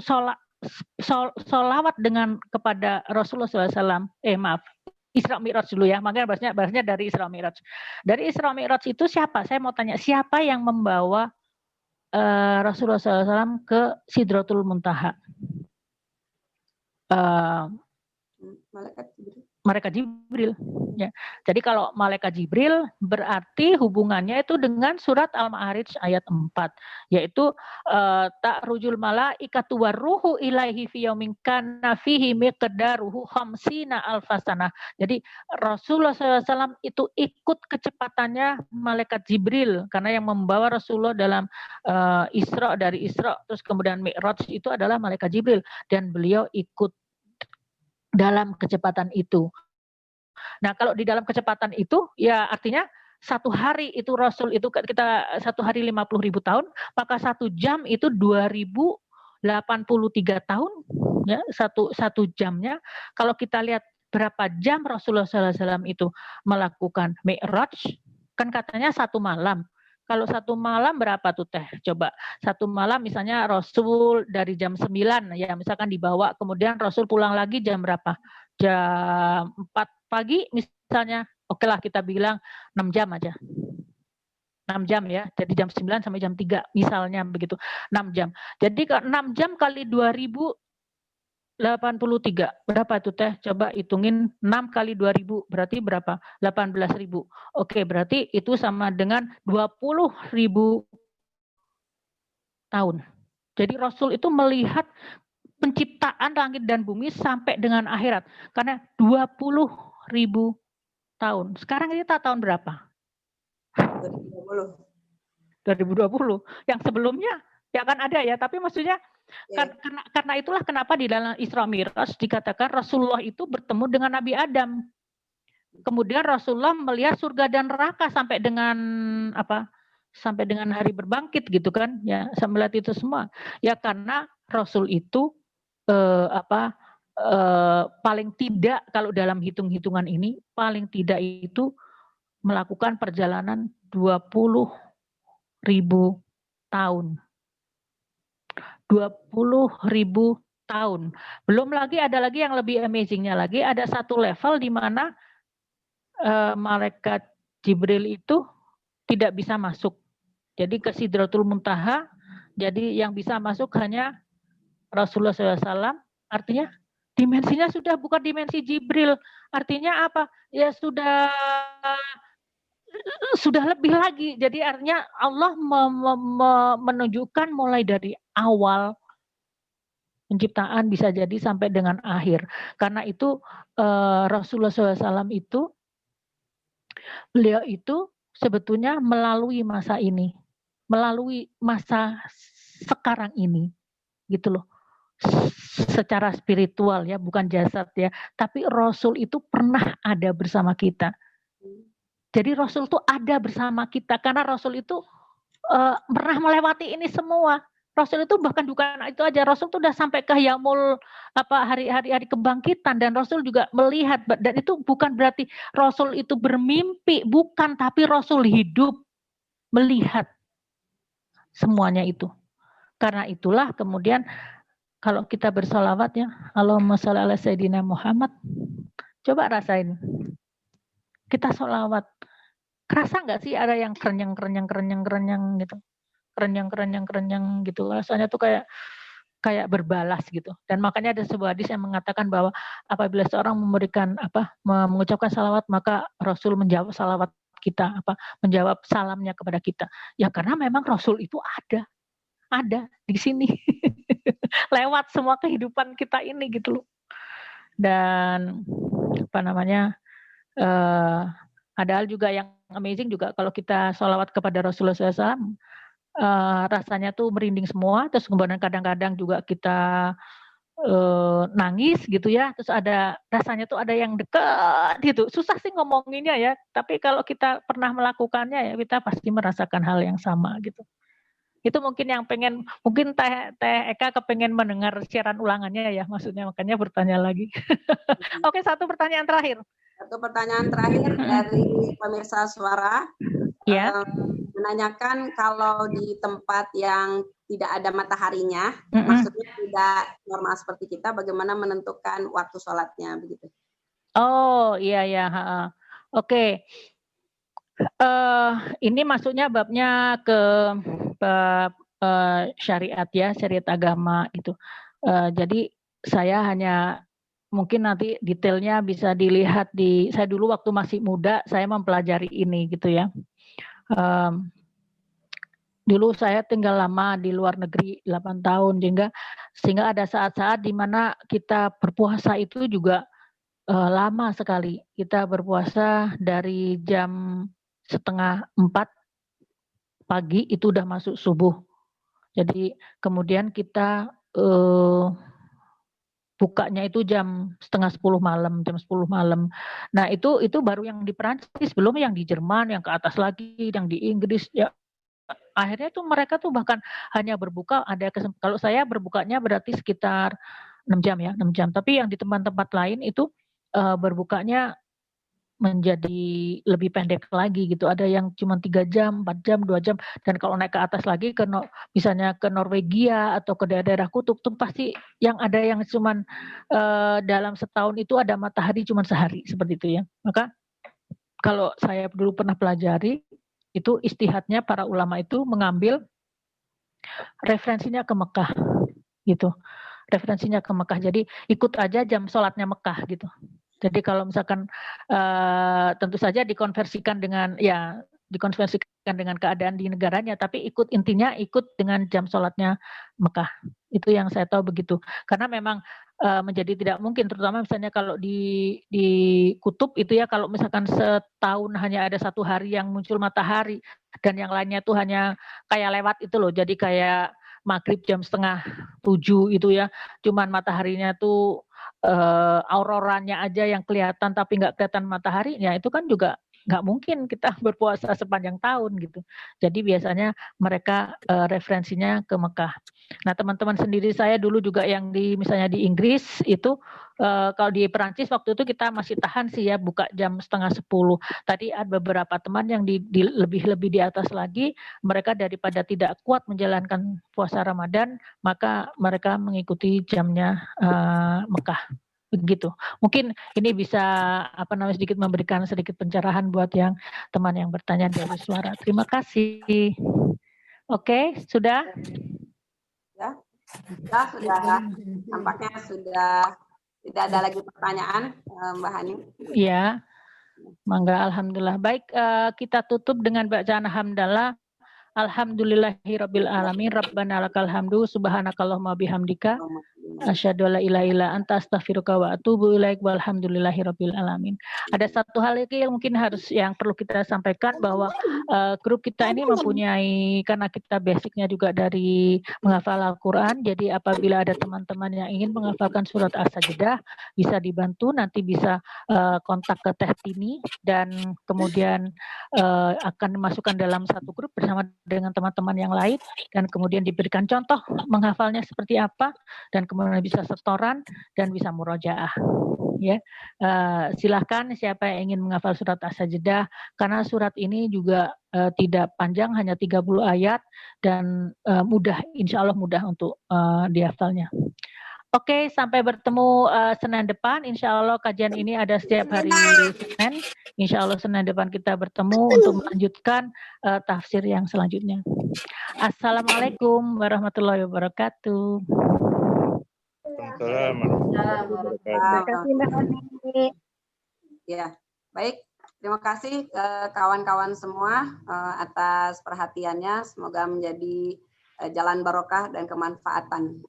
sholawat dengan kepada Rasulullah SAW, Isra Mi'raj dulu ya, makanya bahasnya dari Isra Mi'raj. Dari Isra Mi'raj itu siapa? Saya mau tanya, siapa yang membawa Rasulullah SAW ke Sidratul Muntaha? Malaikat Jibril. Ya. Jadi kalau Malaikat Jibril berarti hubungannya itu dengan surat Al-Ma'arij ayat 4, yaitu ta'rujul malaikatu warruhu ilaihi fi yaumin kana fihi miqdaruhu khamsina alfasanah. Jadi Rasulullah SAW itu ikut kecepatannya Malaikat Jibril karena yang membawa Rasulullah dalam dari Isra terus kemudian Mi'raj itu adalah Malaikat Jibril dan beliau ikut dalam kecepatan itu. Nah, kalau di dalam kecepatan itu, ya artinya 1 hari itu Rasul itu kita 1 hari 50.000 tahun, maka 1 jam itu 2083 tahun, ya satu jamnya. Kalau kita lihat berapa jam Rasulullah SAW itu melakukan Mi'raj, kan katanya 1 malam. Kalau 1 malam berapa tuh Teh? Coba 1 malam misalnya Rasul dari jam 9 ya misalkan dibawa, kemudian Rasul pulang lagi jam berapa? Jam 4 pagi misalnya, oke lah kita bilang 6 jam aja. 6 jam ya, jadi jam 9 sampai jam 3 misalnya begitu, 6 jam. Jadi 6 jam kali 2083, berapa tuh Teh? Coba hitungin 6 kali 2000, berarti berapa? 18.000. Oke, berarti itu sama dengan 20.000 tahun. Jadi Rasul itu melihat penciptaan langit dan bumi sampai dengan akhirat. Karena 20.000 tahun. Sekarang kita tahun berapa? 2020. Yang sebelumnya ya kan ada ya, tapi maksudnya karena itulah kenapa di dalam Isra Mi'raj dikatakan Rasulullah itu bertemu dengan Nabi Adam. Kemudian Rasulullah melihat surga dan neraka sampai dengan apa? Sampai dengan hari berbangkit gitu kan? Ya, saya melihat itu semua. Ya karena Rasul itu paling tidak kalau dalam hitung-hitungan ini paling tidak itu melakukan perjalanan 20.000 tahun. 20.000 tahun. Belum lagi ada lagi yang lebih amazingnya lagi, ada 1 level di mana malaikat Jibril itu tidak bisa masuk. Jadi ke Sidratul Muntaha, jadi yang bisa masuk hanya Rasulullah SAW, artinya dimensinya sudah bukan dimensi Jibril. Artinya apa? Ya sudah lebih lagi. Jadi artinya Allah menunjukkan mulai dari awal penciptaan bisa jadi sampai dengan akhir. Karena itu Rasulullah SAW itu beliau itu sebetulnya melalui masa ini, melalui masa sekarang ini, gitu loh. Secara spiritual ya, bukan jasad ya, tapi Rasul itu pernah ada bersama kita. Jadi Rasul itu ada bersama kita karena Rasul itu pernah melewati ini semua. Rasul itu bahkan bukan itu aja, Rasul itu udah sampai ke Yaumul hari kebangkitan, dan Rasul juga melihat, dan itu bukan berarti Rasul itu bermimpi, bukan, tapi Rasul hidup melihat semuanya itu. Karena itulah kemudian kalau kita bersolawat ya, Allahumma sholli ala Sayyidina Muhammad, coba rasain. Kita solawat, kerasa nggak sih ada yang kerenyang gitu, kerenyang gitu, rasanya tuh kayak berbalas gitu. Dan makanya ada sebuah hadis yang mengatakan bahwa apabila seorang mengucapkan salawat, maka Rasul menjawab salawat kita, menjawab salamnya kepada kita. Ya karena memang Rasul itu ada di sini lewat semua kehidupan kita ini gitu loh. Dan ada hal juga yang amazing juga kalau kita sholawat kepada Rasulullah SAW, rasanya tuh merinding semua. Terus kemudian kadang-kadang juga kita nangis gitu ya. Terus rasanya tuh ada yang dekat gitu. Susah sih ngomonginnya ya, tapi kalau kita pernah melakukannya ya kita pasti merasakan hal yang sama gitu. Itu mungkin yang mungkin Teh Eka kepengen mendengar siaran ulangannya ya, maksudnya makanya bertanya lagi. Oke, satu pertanyaan terakhir. Satu pertanyaan terakhir dari pemirsa suara. Ya. Menanyakan kalau di tempat yang tidak ada mataharinya, maksudnya tidak normal seperti kita, bagaimana menentukan waktu sholatnya begitu? Oh iya ya, oke. Ini masuknya babnya ke bab syariat ya, syariat agama gitu. Jadi saya hanya mungkin nanti detailnya bisa dilihat saya dulu waktu masih muda saya mempelajari ini gitu ya. Dulu saya tinggal lama di luar negeri 8 tahun sehingga ada saat-saat di mana kita berpuasa itu juga lama sekali. Kita berpuasa dari jam 3:30 pagi itu udah masuk subuh. Jadi kemudian kita bukanya itu jam 9:30 malam, jam 10 malam. Nah itu baru yang di Perancis, belum yang di Jerman, yang ke atas lagi, yang di Inggris ya. Akhirnya tuh mereka tuh bahkan hanya berbuka kalau saya berbukanya berarti sekitar 6 jam ya, 6 jam. Tapi yang di tempat-tempat lain itu berbukanya menjadi lebih pendek lagi gitu. Ada yang cuma 3 jam, 4 jam, 2 jam. Dan kalau naik ke atas lagi misalnya ke Norwegia atau ke daerah kutub tuh pasti yang ada yang cuma dalam setahun itu ada matahari cuma sehari seperti itu ya. Maka kalau saya dulu pernah pelajari itu istihadnya para ulama itu mengambil referensinya ke Mekah gitu. Referensinya ke Mekah. Jadi ikut aja jam sholatnya Mekah gitu. Jadi kalau misalkan tentu saja dikonversikan dengan keadaan di negaranya, tapi intinya ikut dengan jam sholatnya Mekah. Itu yang saya tahu begitu. Karena memang menjadi tidak mungkin, terutama misalnya kalau di kutub itu ya, kalau misalkan setahun hanya ada 1 hari yang muncul matahari dan yang lainnya tuh hanya kayak lewat itu loh. Jadi kayak maghrib jam 6:30 itu ya, cuman mataharinya tuh auroranya aja yang kelihatan tapi nggak kelihatan mataharinya, itu kan juga nggak mungkin kita berpuasa sepanjang tahun gitu. Jadi biasanya mereka referensinya ke Mekah. Nah teman-teman sendiri saya dulu juga yang misalnya di Inggris itu kalau di Perancis waktu itu kita masih tahan sih ya buka jam 9:30. Tadi ada beberapa teman yang lebih di atas lagi, mereka daripada tidak kuat menjalankan puasa Ramadan, maka mereka mengikuti jamnya Mekah. Begitu. Mungkin ini bisa sedikit memberikan sedikit pencerahan buat teman yang bertanya dari suara. Terima kasih. Oke, sudah? Ya. Sudah. Nampaknya sudah tidak ada lagi pertanyaan, Mbak Hani. Iya. Mangga, alhamdulillah. Baik, kita tutup dengan bacaan hamdalah. Alhamdulillahirabbil alamin, rabbana lakal hamdu, subhanakallahumma bihamdika Asyhadu alla ilaha illa anta astaghfiruka wa atubu ilaik walhamdulillahirabbil alamin. Ada satu hal lagi yang mungkin yang perlu kita sampaikan bahwa grup kita ini mempunyai, karena kita basicnya juga dari menghafal Al-Quran, jadi apabila ada teman-teman yang ingin menghafalkan surat As-Sajdah bisa dibantu, nanti bisa kontak ke Teh Tini dan kemudian akan dimasukkan dalam satu grup bersama dengan teman-teman yang lain dan kemudian diberikan contoh menghafalnya seperti apa dan kemudian bisa setoran dan bisa murojaah. Ya, silahkan siapa yang ingin menghafal surat As-Sajdah, karena surat ini juga tidak panjang, hanya 30 ayat dan mudah, insya Allah mudah untuk dihafalnya. Oke, sampai bertemu Senin depan. Insya Allah kajian ini ada setiap hari Senin. Insya Allah Senin depan kita bertemu untuk melanjutkan tafsir yang selanjutnya. Assalamualaikum warahmatullahi wabarakatuh. Terima kasih Mbak Oni. Ya, baik. Terima kasih kawan-kawan semua atas perhatiannya. Semoga menjadi jalan barokah dan kemanfaatan.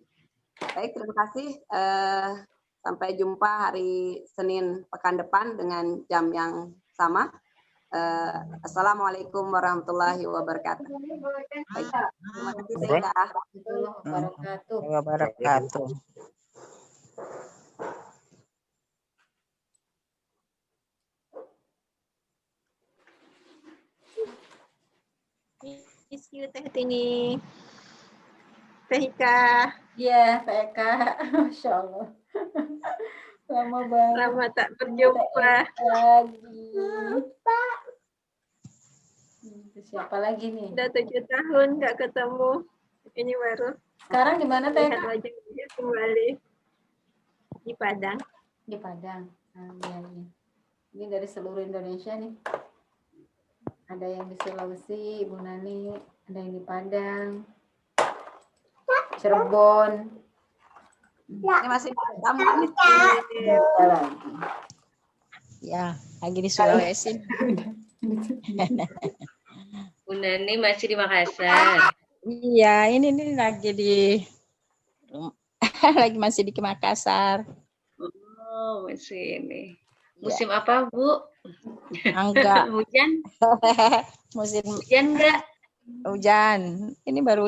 Baik, terima kasih. Sampai jumpa hari Senin pekan depan dengan jam yang sama. Assalamualaikum warahmatullahi wabarakatuh. Baik, terima kasih Sayyidah. Wabarakatuh. Miss you Teh Tini. Teh Ika. Iya, Teh Eka. Masya Allah. Lama banget. Lama tak berjumpa. Lagi. Siapa lagi nih? Udah 7 tahun nggak ketemu. Ini baru. Sekarang di mana Teh Lihat Eka? wajahnya kembali. Di Padang. Di Padang. Iya. Ini dari seluruh Indonesia nih. Ada yang di Sulawesi, Ibu Nani. Ada yang di Padang. Cirebon. Ini masih tamu. Ada lagi. Ya, lagi di Sulawesi. Bu Nani masih di Makassar. Iya, ini lagi di masih di Makassar. Oh, masih ini. Musim apa, Bu? Enggak. Hujan? Musim Hujan enggak? hujan. Ini baru